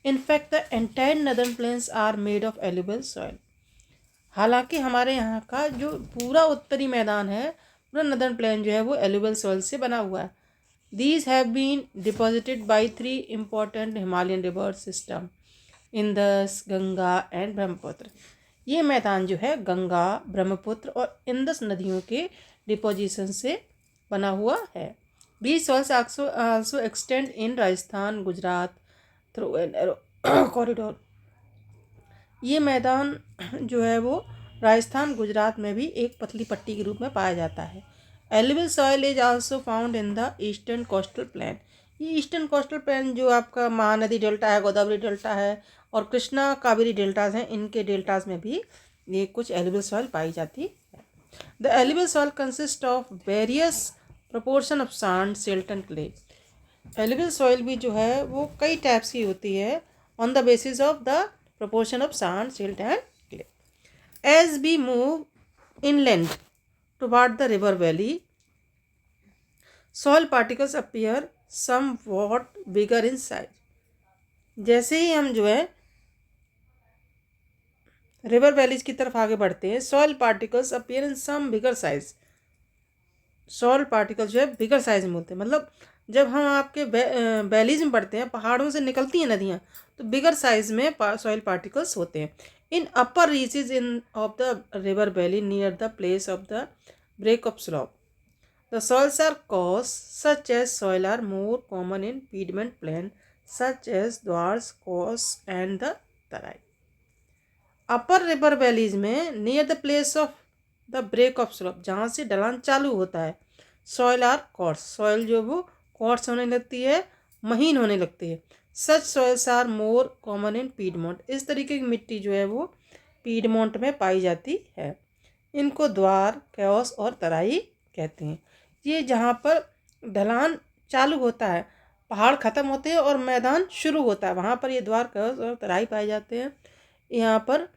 [SPEAKER 1] In fact the entire northern plains are made of alluvial soil. हालांकि हमारे यहाँ का जो पूरा उत्तरी मैदान है, पूरा नदर्न प्लेन जो है वो एलुवियल सॉइल से बना हुआ है। These have been deposited by 3 important Himalayan river system, Indus, Ganga and Brahmaputra. ये मैदान जो है गंगा, ब्रह्मपुत्र और इंदस नदियों के डिपोजिशन से बना हुआ है। These soils also extend in Rajasthan, Gujarat through an corridor. ये मैदान जो है वो राजस्थान, गुजरात में भी एक पतली पट्टी के रूप में पाया जाता है। Alluvial soil is also found in the eastern coastal plain. ये ईस्टर्न कोस्टल प्लेन जो आपका महानदी डेल्टा है, गोदावरी डेल्टा है और कृष्णा कावेरी डेल्टाज हैं, इनके डेल्टाज में भी ये कुछ एलुवियल सॉइल पाई जाती है। The alluvial soil consist of various proportion of sand, silt and clay. Alluvial soil भी जो है वो कई टाइप्स की होती है on the basis of the proportion of sand, silt and clay. As we move inland toward the river valley, soil particles appear somewhat bigger in size. जैसे ही हम जो है रिवर वैलीज की तरफ आगे बढ़ते हैं, soil particles appear in some bigger size. Soil particles जो है बिगर साइज में होते हैं, मतलब जब हम आपके वैलीज में बढ़ते हैं, पहाड़ों से निकलती हैं नदियाँ, तो बिगर साइज में सॉइल पार्टिकल्स होते हैं। In upper reaches in of the river valley near the place of the break of slope the soils are coarse such as soil are more common in piedmont plain such as Duars, coarse and the Terai. Upper river valleys में near the place of the break of slope, जहाँ से ढलान चालू होता है, soil are course. Soil जो वो course होने लगती है, महीन होने लगती है। Such soils are more common in piedmont. इस तरीके की मिट्टी जो है वो पीडमोंट में पाई जाती है। इनको द्वार, कैओस और तराई कहते हैं। ये जहाँ पर ढलान चालू होता है, पहाड़ ख़त्म होते हैं और मैदान शुरू होता है, वहाँ पर ये द्वार, कैओस और तराई पाए जाते हैं। यहाँ पर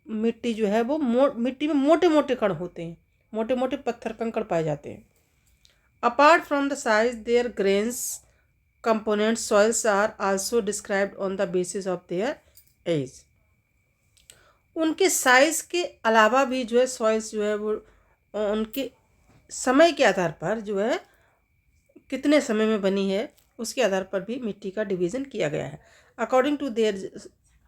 [SPEAKER 1] मिट्टी जो है वो मिट्टी में मोटे मोटे कण होते हैं, मोटे मोटे पत्थर कंकड़ पाए जाते हैं। Apart from the size their grains component soils are also described on the basis of their age. उनके साइज के अलावा भी जो है सॉइल्स जो है वो उनके समय के आधार पर जो है कितने समय में बनी है उसके आधार पर भी मिट्टी का डिवीज़न किया गया है। According to their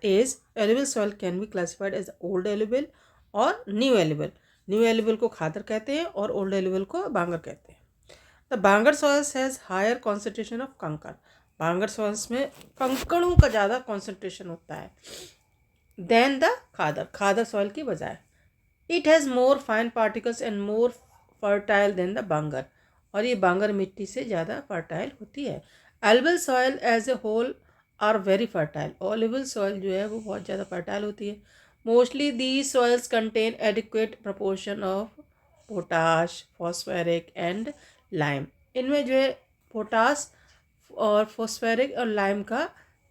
[SPEAKER 1] age, alluvial soil can be classified as old alluvial और न्यू एलुवियल। न्यू एलुवियल को खादर कहते हैं और ओल्ड एलुवियल को बांगर कहते हैं। The bangar soils has higher concentration of kankar. बांगर सॉइल्स में कंकड़ों का ज़्यादा कॉन्सेंट्रेशन होता है देन द खादर सॉइल की बजाय। It has more fine particles and more fertile than the bangar. और ये बांगर मिट्टी से ज़्यादा फर्टाइल होती है। Alluvial soil as a whole are very fertile. Alluvial soil जो है वो बहुत ज़्यादा फर्टाइल होती है। Mostly these soils contain adequate proportion of potash, phosphoric and lime. इनमें जो है पोटास और फॉस्फेरिक और लाइम का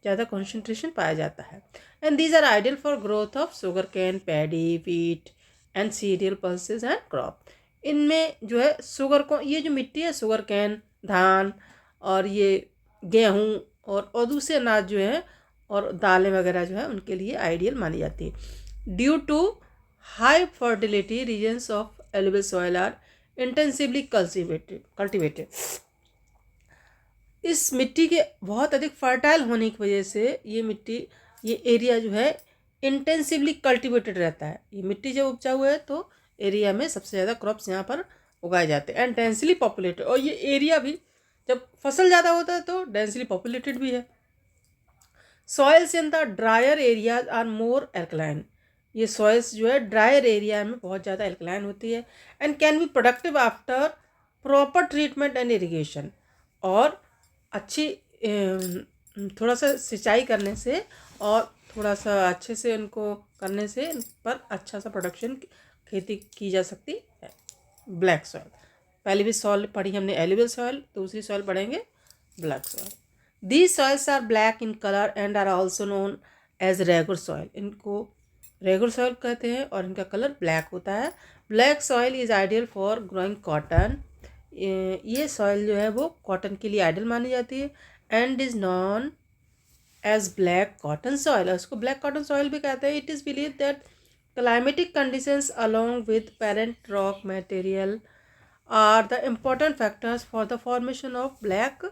[SPEAKER 1] ज़्यादा कॉन्सेंट्रेशन पाया जाता है। And these are ideal for growth of sugar cane, paddy, wheat and cereal pulses and crop. इनमें जो है शुगर को, ये जो मिट्टी है शुगर कैन, धान और ये गेहूँ और दूसरे अनाज जो है और दालें वगैरह जो है उनके लिए आइडियल मानी जाती है। Due to high fertility regions of alluvial soil are intensively cultivated. इस मिट्टी के बहुत अधिक फर्टाइल होने की वजह से ये मिट्टी, ये एरिया जो है इंटेंसिवली कल्टिवेटेड रहता है। ये मिट्टी जब उपजाऊ है तो एरिया में सबसे ज़्यादा क्रॉप्स यहाँ पर उगाए जाते हैं। एंड डेंसली पॉपुलेटेड, और ये एरिया भी जब फसल ज़्यादा होता है तो डेंसली पॉपुलेटेड भी है। Soils in the drier areas are more alkaline. ये सॉइल्स जो है ड्रायर एरिया में बहुत ज़्यादा एल्कलाइन होती है। And can be productive after proper treatment and irrigation. और अच्छी थोड़ा सा सिंचाई करने से और थोड़ा सा अच्छे से इनको करने से इन पर अच्छा सा प्रोडक्शन खेती की जा सकती है। ब्लैक सॉइल, पहले भी सॉइल पढ़ी हमने एलुवियल सॉइल, दूसरी सॉइल पढ़ेंगे black soil. These soils are black in colour and are also known as regular soil. इनको रेगुलर सॉइल कहते हैं और इनका कलर ब्लैक होता है। Black soil is ideal for growing cotton. ये सॉइल जो है वो कॉटन के लिए आइडियल मानी जाती है। And is known as black cotton soil, उसको ब्लैक कॉटन सॉइल भी कहते हैं। It is believe that climatic conditions along with parent rock material are the important factors for the formation of black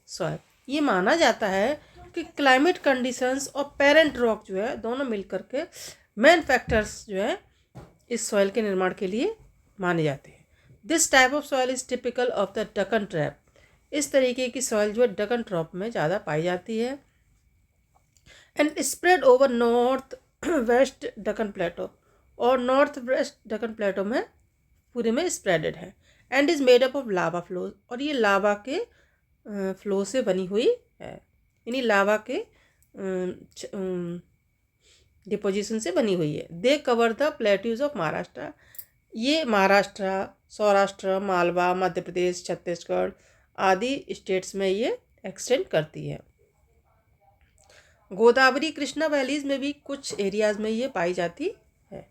[SPEAKER 1] soil। ये माना जाता है कि climate conditions और पेरेंट रॉक जो है दोनों मिलकर के मेन फैक्टर्स जो है इस सॉइल के निर्माण के लिए माने जाते हैं। This type of soil is typical of the Deccan trap. इस तरीके की सॉइल जो है डकन ट्रैप में ज़्यादा पाई जाती है। And spread over north west Deccan plateau, और नॉर्थ वेस्ट डकन प्लेटो में पूरे में स्प्रेडेड है। And is made up of lava flows, और ये लावा के फ्लो से बनी हुई है, यानी लावा के डिपोजिशन से बनी हुई है। They cover the plateaus of Maharashtra. ये महाराष्ट्र, सौराष्ट्र, मालवा, मध्य प्रदेश, छत्तीसगढ़ आदि स्टेट्स में ये एक्सटेंड करती है। गोदावरी कृष्णा वैलीज में भी कुछ एरियाज में ये पाई जाती है।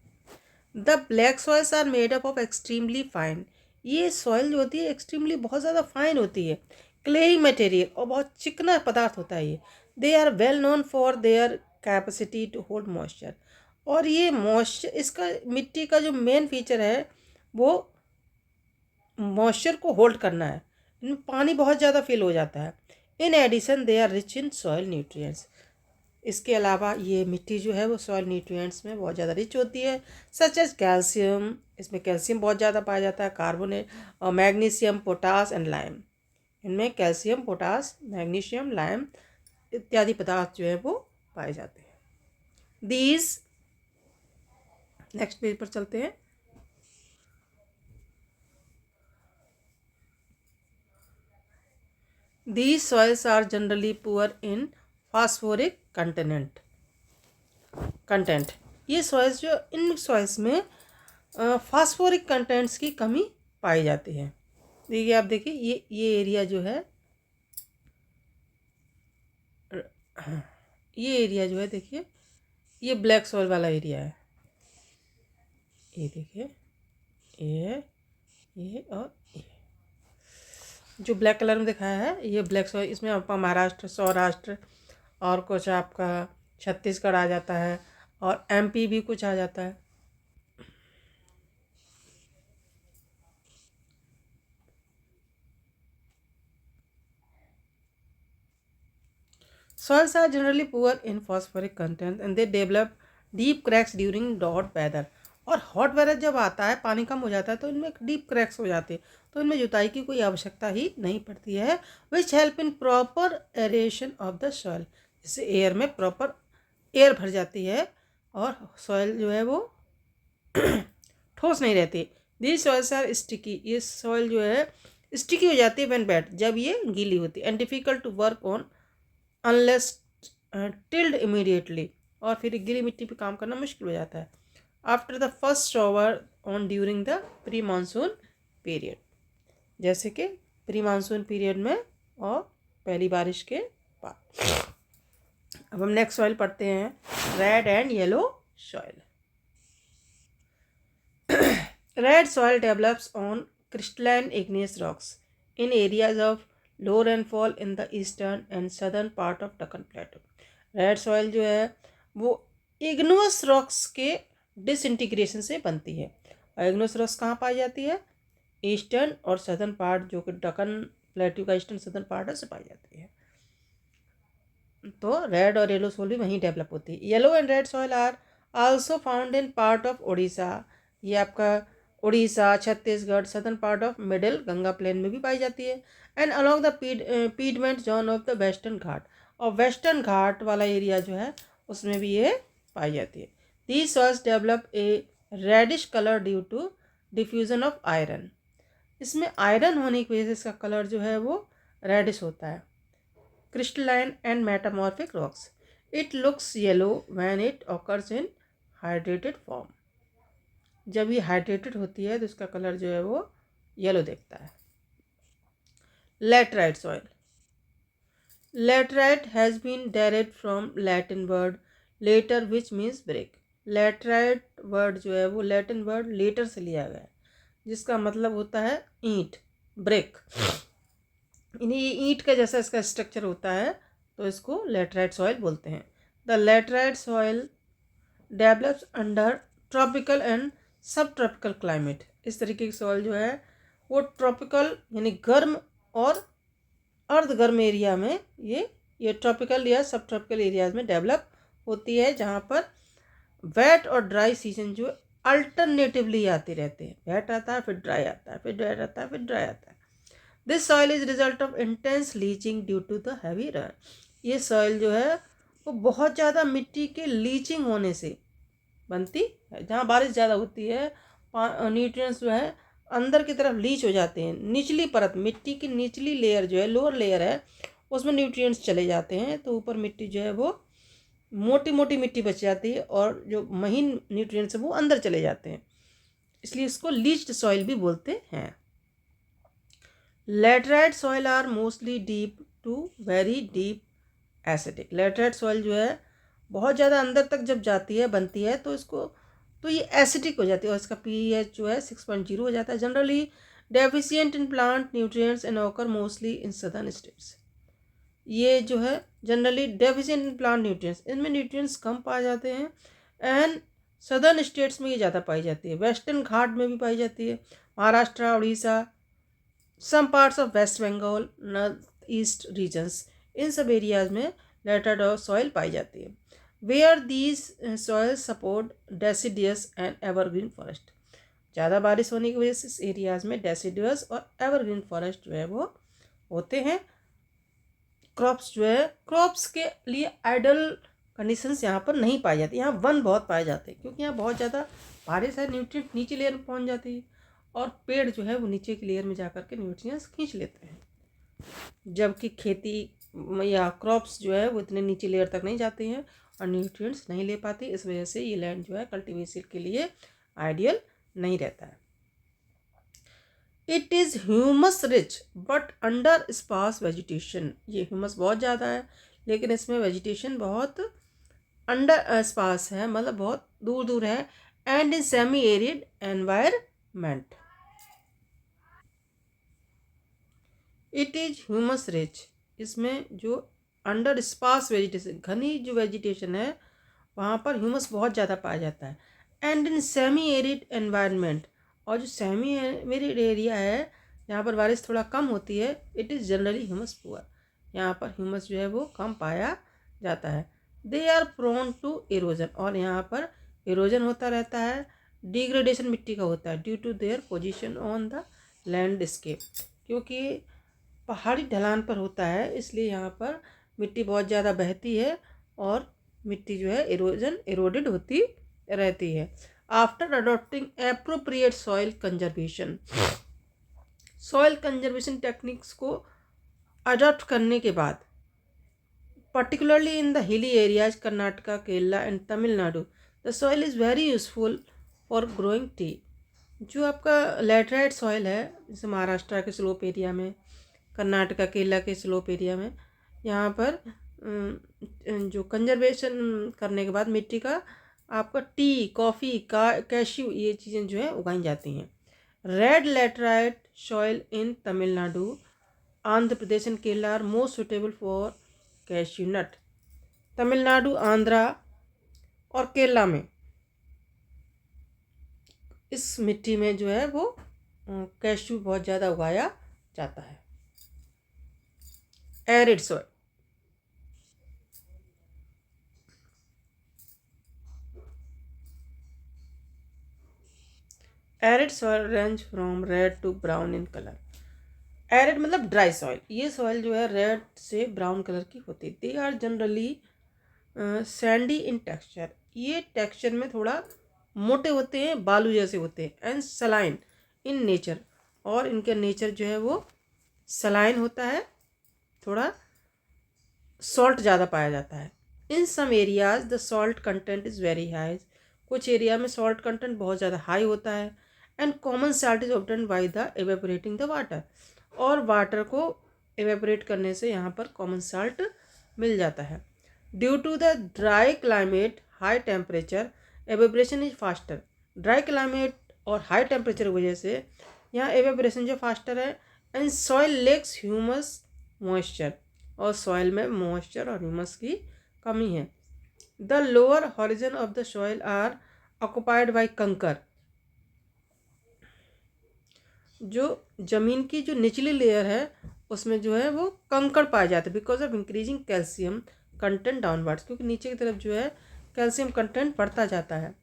[SPEAKER 1] The black soils are made up of extremely fine. ये सॉइल जो होती है एक्सट्रीमली बहुत ज़्यादा फाइन होती है, क्लेई मटेरियल और बहुत चिकना पदार्थ होता है ये। They are well known for their capacity to hold moisture, और ये मॉइस्चर, इसका मिट्टी का जो मेन फीचर है वो मॉइस्चर को होल्ड करना है। इनमें पानी बहुत ज़्यादा फिल हो जाता है। In addition they are rich in soil nutrients. इसके अलावा ये मिट्टी जो है वो सॉइल न्यूट्रिएंट्स में बहुत ज़्यादा रिच होती है, सच एज कैल्शियम, इसमें कैल्शियम बहुत ज़्यादा पाया जाता है, कार्बोनेट और मैग्नीशियम, पोटास एंड लाइम। इनमें कैल्शियम, पोटास, मैग्नीशियम, लाइम इत्यादि पदार्थ जो है वो पाए जाते हैं। दीज, नेक्स्ट पेज पर चलते हैं। These soils are generally poor in phosphoric content. ये सॉइल्स जो, इन सॉइल्स में फास्फोरिक कंटेंट्स की कमी पाई जाती है। देखिए, आप देखिए ये एरिया जो है, ये एरिया जो है देखिए, ये ब्लैक सॉइल वाला एरिया है। ये देखिए, ये और ये जो ब्लैक कलर में दिखाया है ये ब्लैक सॉइल। इसमें आपका महाराष्ट्र, सौराष्ट्र और कुछ आपका छत्तीसगढ़ आ जाता है और एमपी भी कुछ आ जाता है। Soils are generally poor in phosphoric content and they develop deep cracks during hot weather। और हॉट वेदर जब आता है, पानी कम हो जाता है, तो इनमें डीप क्रैक्स हो जाते हैं, तो इनमें जुताई की कोई आवश्यकता ही नहीं पड़ती है। Which help in proper aeration of the soil, जिससे एयर में प्रॉपर एयर भर जाती है और सॉइल जो है वो ठोस नहीं रहती। दीज सॉइल्स आर स्टिकी, ये सॉइल जो है स्टिकी हो जाती है व्हेन वेट, जब ये गीली होती है। And difficult to work on unless tilled immediately, और फिर गीली मिट्टी पे काम करना मुश्किल हो जाता है। After the first shower on during the pre monsoon period, जैसे कि प्री मानसून पीरियड में और पहली बारिश के बाद। अब हम नेक्स्ट सॉइल पढ़ते हैं, red and yellow soil. Red soil develops on crystalline igneous rocks in areas of low rainfall in the eastern and southern part of Deccan plateau. Red soil जो है वो इग्नियस रॉक्स के डिसइंटीग्रेशन से बनती है। और इग्नियस रॉक्स कहाँ पाई जाती है? ईस्टर्न और सदर्न पार्ट, जो कि डकन प्लेटो का ईस्टर्न सदर्न पार्ट है, से पाई जाती है। तो रेड और येलो सॉइल भी वहीं डेवलप होती है। Yellow and red soil are also found in part of Orissa. ये आपका Orissa, Chhattisgarh, southern part of middle Ganga plain में भी पाई जाती है। And along the piedmont zone of the western Ghat, और वेस्टर्न घाट वाला एरिया जो है उसमें भी ये पाई जाती है। These soils develop a reddish colour due to diffusion of iron. इसमें आयरन होने की वजह से इसका कलर जो है वो रेडिश होता है। Crystalline and metamorphic rocks, it looks yellow when it occurs in hydrated form. जब ये हाइड्रेटेड होती है तो इसका कलर जो है वो येलो दिखता है। Laterite soil. Laterite has been derived from Latin word later which means brick. Laterite word जो है वो लैटिन वर्ड लेटर से लिया गया है जिसका मतलब होता है ईंट, ब्रिक। ये ईंट का जैसा इसका स्ट्रक्चर होता है तो इसको लैटराइट सॉइल बोलते हैं। The laterite soil develops under tropical and सब ट्रॉपिकल क्लाइमेट। इस तरीके की सॉइल जो है वो ट्रॉपिकल यानी गर्म और अर्ध गर्म एरिया में ये ट्रॉपिकल या सब ट्रॉपिकल एरियाज में डेवलप होती है, जहाँ पर वेट और ड्राई सीजन जो अल्टरनेटिवली आते रहते हैं। वेट आता है फिर ड्राई आता है, फिर वेट आता है फिर ड्राई आता है। This soil is result of intense leaching due to the heavy rain. ये सॉइल जो है वो बहुत ज़्यादा मिट्टी के लीचिंग होने से बनती है। जहाँ बारिश ज़्यादा होती है न्यूट्रिएंट्स जो है अंदर की तरफ लीच हो जाते हैं। निचली परत, मिट्टी की निचली लेयर जो है, लोअर लेयर है, उसमें न्यूट्रिएंट्स चले जाते हैं तो ऊपर मिट्टी जो है वो मोटी मोटी मिट्टी बच जाती है और जो महीन न्यूट्रिएंट्स है वो अंदर चले जाते हैं, इसलिए इसको लीच्ड सॉइल भी बोलते हैं। Laterite soil are mostly deep to very deep acidic. Laterite soil जो है बहुत ज़्यादा अंदर तक जब जाती है, बनती है तो ये एसिडिक हो जाती है और इसका pH जो है 6.0 हो जाता है। Generally deficient in plant nutrients and occur mostly in southern states. ये जो है generally deficient in plant nutrients, इनमें न्यूट्रिएंट्स कम पाए जाते हैं एंड सदर्न स्टेट्स में ये ज़्यादा पाई जाती है। वेस्टर्न घाट में भी पाई जाती है, Maharashtra, Orissa, some parts of west Bengal, north east regions, इन सब एरियाज में लैटराइट सॉइल पाई जाती है। Where these soil support deciduous and evergreen forest. ज़्यादा बारिश होने की वजह से इस एरियाज में डेसिडियस और एवरग्रीन फॉरेस्ट जो है वो होते हैं। क्रॉप्स जो है, क्रॉप्स के लिए आइडल कंडीशंस यहाँ पर नहीं पाई जाती। यहाँ वन बहुत पाए जाते हैं क्योंकि यहाँ बहुत ज़्यादा बारिश है, न्यूट्रिएंट नीचे लेयर में पहुँच जाती है और पेड़ जो है वो नीचे की लेयर में जाकर के न्यूट्रिएंट्स खींच लेते हैं, जबकि खेती या क्रॉप्स जो है वो इतने नीचे लेयर तक नहीं जाती हैं और न्यूट्रिएंट्स नहीं ले पाती। इस वजह से ये लैंड जो है कल्टीवेशन के लिए आइडियल नहीं रहता है। It is humus rich but under sparse vegetation. ये ह्यूमस बहुत ज़्यादा है लेकिन इसमें वेजिटेशन बहुत अंडर स्पार्स है, मतलब बहुत दूर दूर है। And in semi arid environment. It is humus rich, इसमें जो अंडर स्पार्स वेजिटेशन, घनी जो वेजिटेशन है वहाँ पर ह्यूमस बहुत ज़्यादा पाया जाता है। And in semi arid environment, और जो सेमी एरिड एरिया है जहाँ पर बारिश थोड़ा कम होती है, it is generally humus poor. यहाँ पर ह्यूमस जो है वो कम पाया जाता है। They are prone to erosion, और यहाँ पर इरोजन होता रहता है, डिग्रेडेशन मिट्टी का होता है due to their position on the landscape. क्योंकि पहाड़ी ढलान पर होता है इसलिए यहाँ पर मिट्टी बहुत ज़्यादा बहती है और मिट्टी जो है इरोडेड होती रहती है। After adopting appropriate soil conservation, soil conservation techniques को अडॉप्ट करने के बाद, particularly in the hilly areas Karnataka, Kerala and Tamil Nadu, the soil is very useful for growing T. जो आपका लैटराइट सॉइल है जैसे महाराष्ट्र के स्लोप एरिया में, कर्नाटका, केरला के स्लोप एरिया में, यहाँ पर जो कंजर्वेशन करने के बाद मिट्टी का आपका टी, कॉफ़ी, कैश्यू, ये चीज़ें जो है उगाई जाती हैं। Red laterite soil in Tamil Nadu, Andhra Pradesh and Kerala are most suitable for cashew nut. Tamil Nadu, Andhra और केरला में इस मिट्टी में जो है वो कैश्यू बहुत ज़्यादा उगाया जाता है। Arid soil, arid soil range from red to brown in colour. Arid मतलब ड्राई सॉइल, ये सॉइल जो है रेड से ब्राउन कलर की होती है। They are generally sandy in texture, ये टेक्सचर में थोड़ा मोटे होते हैं, बालू जैसे होते हैं। एंड सलाइन इन नेचर, और इनका नेचर जो है वो सलाइन होता है, थोड़ा सॉल्ट ज़्यादा पाया जाता है। In some areas the salt content is very high, कुछ एरिया में सॉल्ट कंटेंट बहुत ज़्यादा हाई होता है। And common salt is obtained by the evaporating the water, और वाटर को एवेपोरेट करने से यहाँ पर कॉमन साल्ट मिल जाता है। Due to the dry climate high temperature evaporation is faster, dry climate और हाई टेम्परेचर की वजह से यहाँ एवेपोरेशन जो फास्टर है। And soil lacks humus moisture, और सॉइल में मॉइस्चर और ह्यूमस की कमी है। The lower horizon of the soil are occupied by kankar, जो जमीन की जो निचली लेयर है उसमें जो है वो कंकड़ पाए जाते हैं, because of increasing calcium content downwards, क्योंकि नीचे की तरफ जो है कैल्शियम कंटेंट बढ़ता जाता है,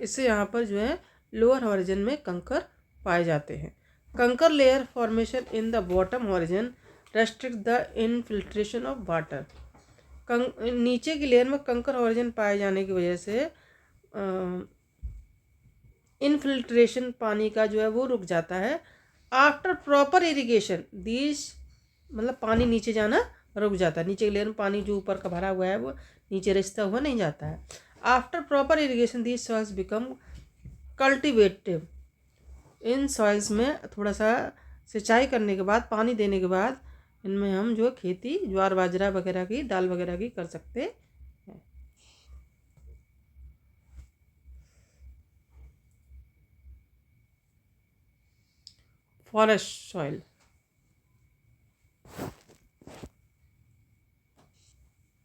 [SPEAKER 1] इससे यहाँ पर जो है लोअर हॉरिजन में कंकर पाए जाते हैं। कंकर layer formation in the bottom horizon restrict the infiltration of water, नीचे की लेयर में कंकर हॉरिजन पाए जाने की वजह से इनफिल्ट्रेशन पानी का जो है वो रुक जाता है। आफ्टर प्रॉपर इरिगेशन दीज, मतलब पानी नीचे जाना रुक जाता है, नीचे की लेयर में पानी जो ऊपर का भरा हुआ है वो नीचे रिसता हुआ नहीं जाता है। After proper irrigation these soils become cultivable, इन सॉइल्स में थोड़ा सा सिंचाई करने के बाद, पानी देने के बाद, इनमें हम जो खेती ज्वार बाजरा वगैरह की, दाल वगैरह की कर सकते हैं। Forest soil,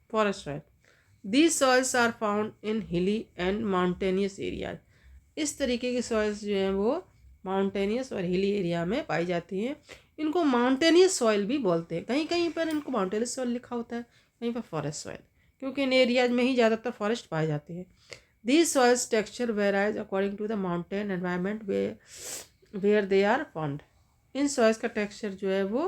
[SPEAKER 1] forest soil these soils are found in hilly and mountainous areas, इस तरीके की सॉइल्स जो हैं वो माउंटेनियस और हिली एरिया में पाई जाती हैं। इनको माउंटेनियस सॉइल भी बोलते हैं, कहीं कहीं पर इनको माउंटेनियस सॉइल लिखा होता है, कहीं पर फॉरेस्ट सॉइल, क्योंकि इन एरियाज में ही ज़्यादातर फॉरेस्ट पाए जाते हैं। These soils texture varies according to the mountain environment where they are found, इन सॉइल्स का टेक्सचर जो है वो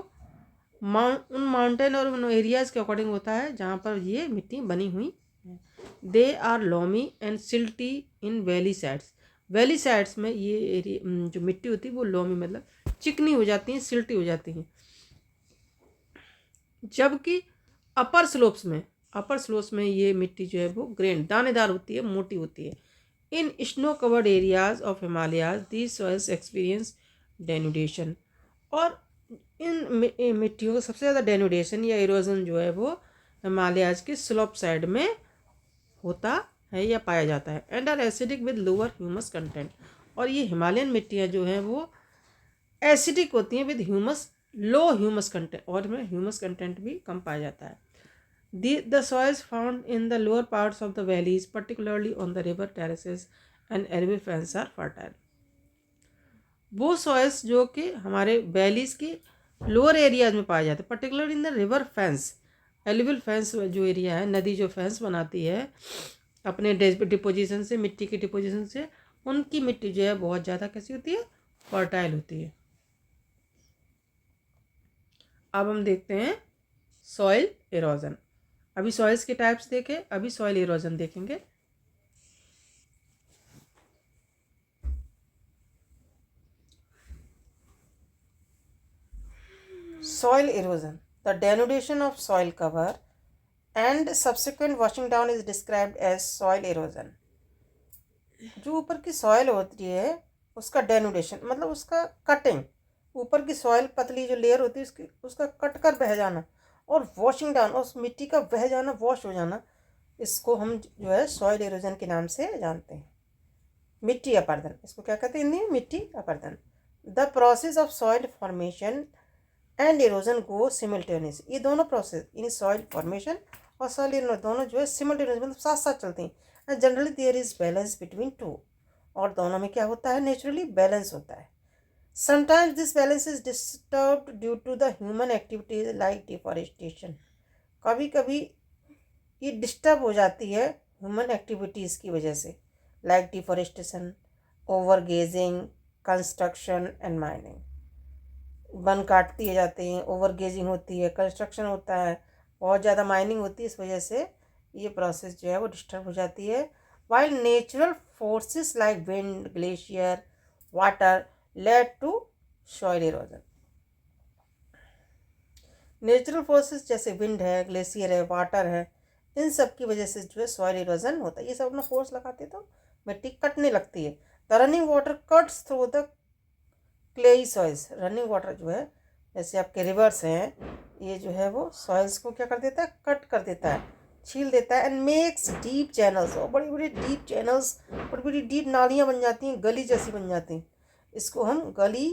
[SPEAKER 1] उन माउंटेन और उन एरियाज़ के अकॉर्डिंग होता है जहाँ पर ये मिट्टी बनी हुई है। They are loamy and silty in valley sides, valley sides में ये एरिया जो मिट्टी होती है वो लोमी मतलब चिकनी हो जाती हैं, सिल्टी हो जाती हैं। जबकि अपर स्लोप्स में ये मिट्टी जो है वो ग्रेन दानेदार होती है, मोटी होती है। इन snow covered areas of Himalayas these soils experience denudation, और इन मिट्टियों का सबसे ज़्यादा डेनुडेशन या इरोजन जो है वो हिमालयाज के स्लोप साइड में होता है या पाया जाता है। And are acidic with lower humus content, और ये हिमालयन मिट्टियाँ जो हैं वो एसिडिक होती हैं with humus, low humus content, और में ह्यूमस कंटेंट भी कम पाया जाता है। The soils found in the lower parts of the valleys, particularly on the river terraces and alluvial fens are fertile. वो सॉइल्स जो कि हमारे वैलीज के लोअर एरियाज में पाए जाते हैं, particular in the river fence, alluvial fence जो एरिया है, नदी जो फेंस बनाती है अपने डिपोजिशन से, मिट्टी की डिपोजिशन से, उनकी मिट्टी जो है बहुत ज़्यादा कैसी होती है, फर्टाइल होती है। अब हम देखते हैं सॉइल इरोजन। अभी सॉइल्स के टाइप्स देखे, अभी सॉइल इरोजन देखेंगे। Soil erosion, the denudation of soil cover and subsequent washing down is described as soil erosion. जो ऊपर की सॉइल होती है उसका डेनुडेशन मतलब उसका कटिंग, ऊपर की सॉइल पतली जो लेयर होती है उसका कट कर बह जाना, और वॉशिंग डाउन, उस मिट्टी का बह जाना, वॉश हो जाना, इसको हम जो है सॉइल इरोजन के नाम से जानते हैं। मिट्टी अपरदन, इसको क्या कहते हैं हिंदी में, मिट्टी अपरदन। The process of soil formation and erosion go simultaneous, ये दोनों प्रोसेस इन सॉइल फॉर्मेशन और सॉइल इरोजन दोनों जो है सिमल्टेनियस मतलब साथ साथ चलते हैं। And generally there is balance between two, और दोनों में क्या होता है, नेचुरली बैलेंस होता है। Sometimes this balance is disturbed due to the human activities like deforestation, कभी कभी ये डिस्टर्ब हो जाती है ह्यूमन एक्टिविटीज़ की वजह से, like deforestation, over grazing, construction and mining, वन काट दिए जाते हैं, ओवर गेजिंग होती है, कंस्ट्रक्शन होता है, बहुत ज़्यादा माइनिंग होती है, इस वजह से ये प्रोसेस जो है वो डिस्टर्ब हो जाती है। While natural forces like wind, glacier, water lead to soil erosion, natural forces जैसे विंड है, ग्लेशियर है, वाटर है, इन सब की वजह से जो है सॉइल इरोजन होता है। ये सब अपना फोर्स लगाते तो मिट्टी कटने लगती है। The running water cuts through the clayey soils. Running water जो है जैसे आपके रिवर्स हैं, ये जो है वो सॉइल्स को क्या कर देता है, कट कर देता है, छील देता है। एंड मेक्स डीप चैनल्स, और बड़ी बड़ी डीप चैनल्स, बड़ी बड़ी डीप नालियाँ बन जाती हैं, गली जैसी बन जाती हैं। इसको हम गली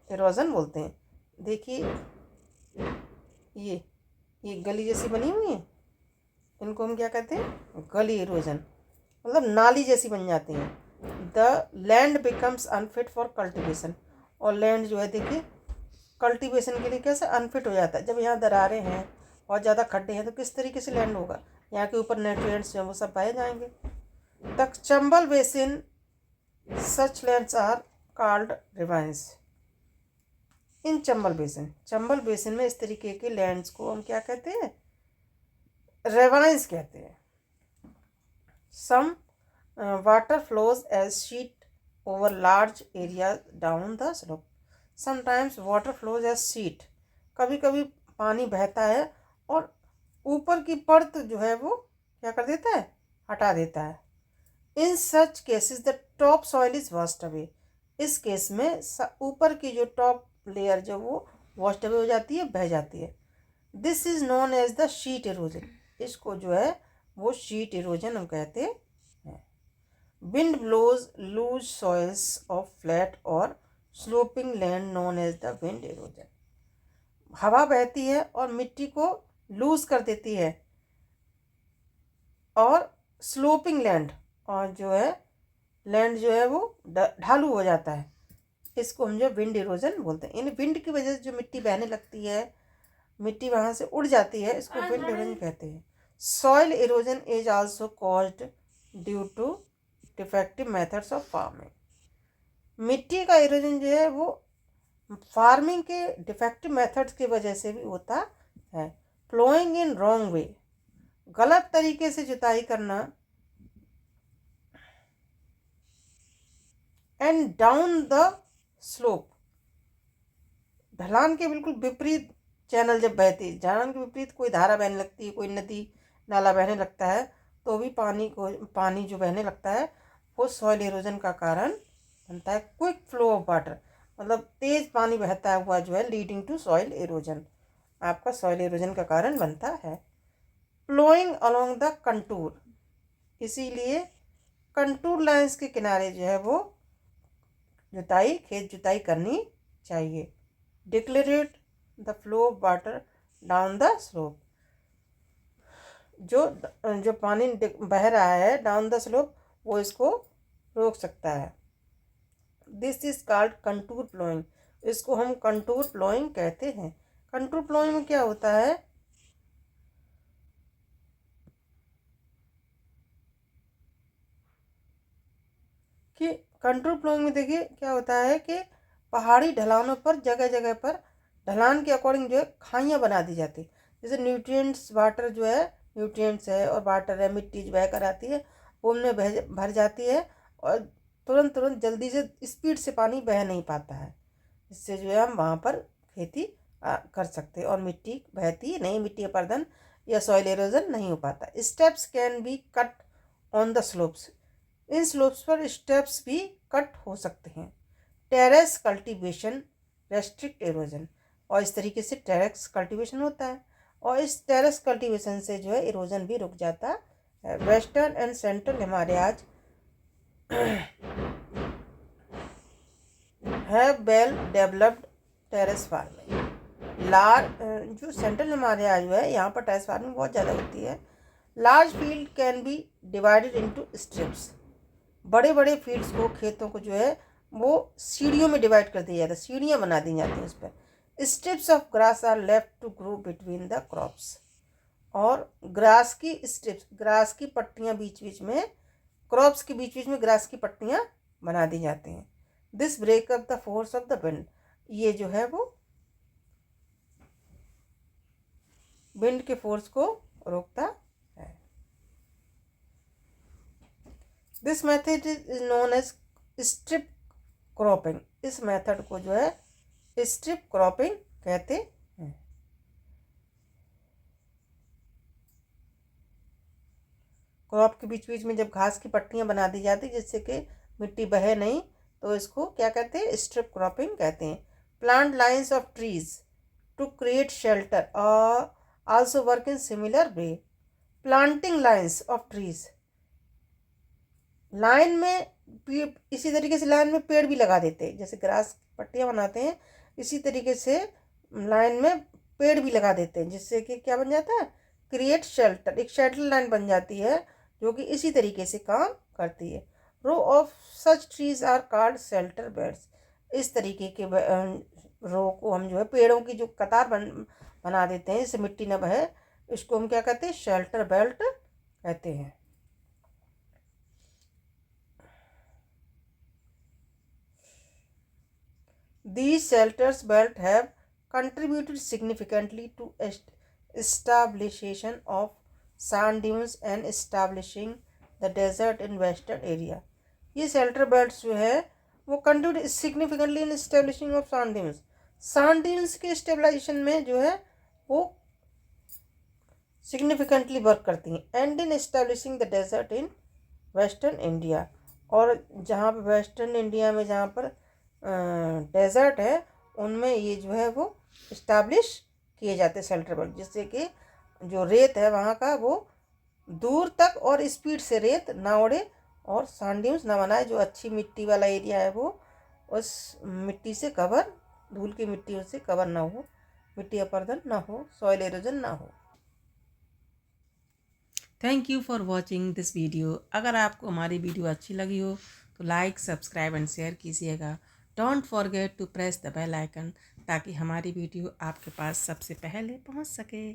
[SPEAKER 1] इरोजन बोलते हैं। देखिए ये गली जैसी बनी हुई है, इनको हम क्या कहते हैं, गली इरोजन, मतलब नाली जैसी बन जाती हैं। The land becomes unfit for cultivation, और लैंड जो है देखिए कल्टीवेशन के लिए कैसे अनफिट हो जाता है। जब यहाँ दरारें हैं और ज़्यादा खड्डे हैं तो किस तरीके से लैंड होगा, यहाँ के ऊपर न्यूट्रिएंट्स जो हैं वो सब बह जाएंगे। The Chambal basin such lands are called ravines. इन चंबल बेसिन में इस तरीके के लैंड्स को हम क्या कहते हैं, रेवाइंस कहते हैं। Some water flows as sheet over large area down the slope. Sometimes water flows as sheet, कभी कभी पानी बहता है और ऊपर की परत जो है वो क्या कर देता है, हटा देता है। In such cases the top soil is washed away. इस केस में ऊपर की जो टॉप लेयर जो वो वॉश्ड अवे हो जाती है, बह जाती है। This is known as the sheet erosion. इसको जो है वो शीट इरोजन हम कहते हैं। Wind blows loose soils of flat और sloping land known as the wind erosion. हवा बहती है और मिट्टी को लूज कर देती है, और स्लोपिंग लैंड, और जो है लैंड जो है वो ढालू हो जाता है, इसको हम जो विंड इरोजन बोलते हैं। इन विंड की वजह से जो मिट्टी बहने लगती है, मिट्टी वहाँ से उड़ जाती है, इसको विंड इरोजन कहते हैं। Soil erosion is also caused due to defective methods of farming. मिट्टी का इरोजन जो है वो फार्मिंग के डिफेक्टिव मेथड्स की वजह से भी होता है। प्लोइंग इन रॉन्ग वे, गलत तरीके से जुताई करना। एंड डाउन द स्लोप, ढलान के बिल्कुल विपरीत चैनल जब बहती है, ढलान के विपरीत कोई धारा बहने लगती है, कोई नदी नाला बहने लगता है, तो भी पानी जो बहने लगता है वो सॉइल इरोजन का कारण बनता है। क्विक फ्लो ऑफ वाटर, मतलब तेज पानी बहता हुआ जो है, लीडिंग टू सॉइल इरोजन, आपका सॉइल इरोजन का कारण बनता है। प्लोइंग अलोंग द कंटूर, इसीलिए कंटूर लाइंस के किनारे जो है वो खेत जुताई करनी चाहिए। Decelerate the flow of water down the slope, जो पानी बह रहा है डाउन द स्लोप वो इसको रोक सकता है। This is called contour ploughing, इसको हम कंटूर प्लोइंग कहते हैं। कंटूर प्लोइंग में क्या होता है कि कंटूर प्लोइंग में देखिए क्या होता है कि पहाड़ी ढलानों पर जगह जगह पर ढलान के अकॉर्डिंग जो है खाइयाँ बना दी जाती, जैसे न्यूट्रिएंट्स वाटर जो है, न्यूट्रिएंट्स है और वाटर है, मिट्टी जो बह कर आती है वो उनमें भर जाती है, और तुरंत जल्दी से स्पीड से पानी बह नहीं पाता है, इससे जो है हम वहाँ पर खेती कर सकते हैं, और मिट्टी बहती नहीं, मिट्टी अपर्दन या सॉइल इरोजन नहीं हो पाता। Steps can be cut on the slopes, in slopes पर स्टेप्स भी कट हो सकते हैं। टेरेस कल्टीवेशन रेस्ट्रिक्ट इरोजन, और इस तरीके से टेरेस कल्टीवेशन होता है, और इस टेरेस कल्टीवेशन से जो है इरोजन भी रुक जाता है। वेस्टर्न एंड सेंट्रल हिमालयाज है वेल डेवलप्ड टेरेस फार्मिंग। जो सेंट्रल हिमालय जो है यहाँ पर टेरेस फार्मिंग बहुत ज़्यादा होती है। Large field can be divided into strips, बड़े बड़े फील्ड्स को, खेतों को जो है वो सीढ़ियों में डिवाइड कर दिया जाता है, सीढ़ियाँ बना दी जाती हैं उस पर। Strips of grass are left to grow between the crops, और ग्रास की स्ट्रिप्स, ग्रास की पट्टियाँ बीच बीच में, क्रॉप्स के बीच बीच में ग्रास की पट्टियाँ बना दी जाती हैं। This break up the force of the wind, ये जो है वो विंड के फोर्स को रोकता है। This method is known as strip cropping, इस मेथड को जो है स्ट्रिप क्रॉपिंग कहते हैं। क्रॉप के बीच बीच में जब घास की पट्टियाँ बना दी जाती जिससे कि मिट्टी बहे नहीं, तो इसको क्या कहते हैं, स्ट्रिप क्रॉपिंग कहते हैं। Plant lines of trees to create shelter और also work in similar way. Planting lines of trees, line में इसी तरीके से लाइन में पेड़ भी लगा देते हैं, जैसे ग्रास पट्टियाँ बनाते हैं इसी तरीके से लाइन में पेड़ भी लगा देते हैं, जिससे कि क्या बन जाता है, क्रिएट शेल्टर, एक शेल्टर लाइन बन जाती है जो कि इसी तरीके से काम करती है। Row of such trees are called shelter beds. इस तरीके के रो को हम जो है पेड़ों की जो कतार बना देते हैं जिससे मिट्टी न बहे, इसको हम क्या कहते हैं, शेल्टर बेल्ट कहते हैं। These shelters belt have contributed significantly to establishment of sand dunes and establishing the desert in western area. ये shelter belts जो है वो contribute significantly in establishing of sand dunes. sand dunes के stabilization में जो है वो significantly work करती हैं and in establishing the desert in western India. और जहाँ पर वेस्टर्न इंडिया में जहाँ पर डेजर्ट है उनमें ये जो है वो इस्टेब्लिश किए जाते हैं शेल्टर बेल्ट, जिससे कि जो रेत है वहाँ का वो दूर तक और स्पीड से रेत ना उड़े और सैंड ड्यून्स ना बनाए। जो अच्छी मिट्टी वाला एरिया है वो उस मिट्टी से कवर, धूल की मिट्टी से कवर ना हो, मिट्टी अपरदन ना हो, सॉइल एरोजन ना हो। Thank you for watching this video. अगर आपको हमारी वीडियो अच्छी लगी हो तो लाइक, सब्सक्राइब एंड शेयर कीजिएगा। Don't forget to press the bell icon ताकि हमारी वीडियो आपके पास सबसे पहले पहुंच सके।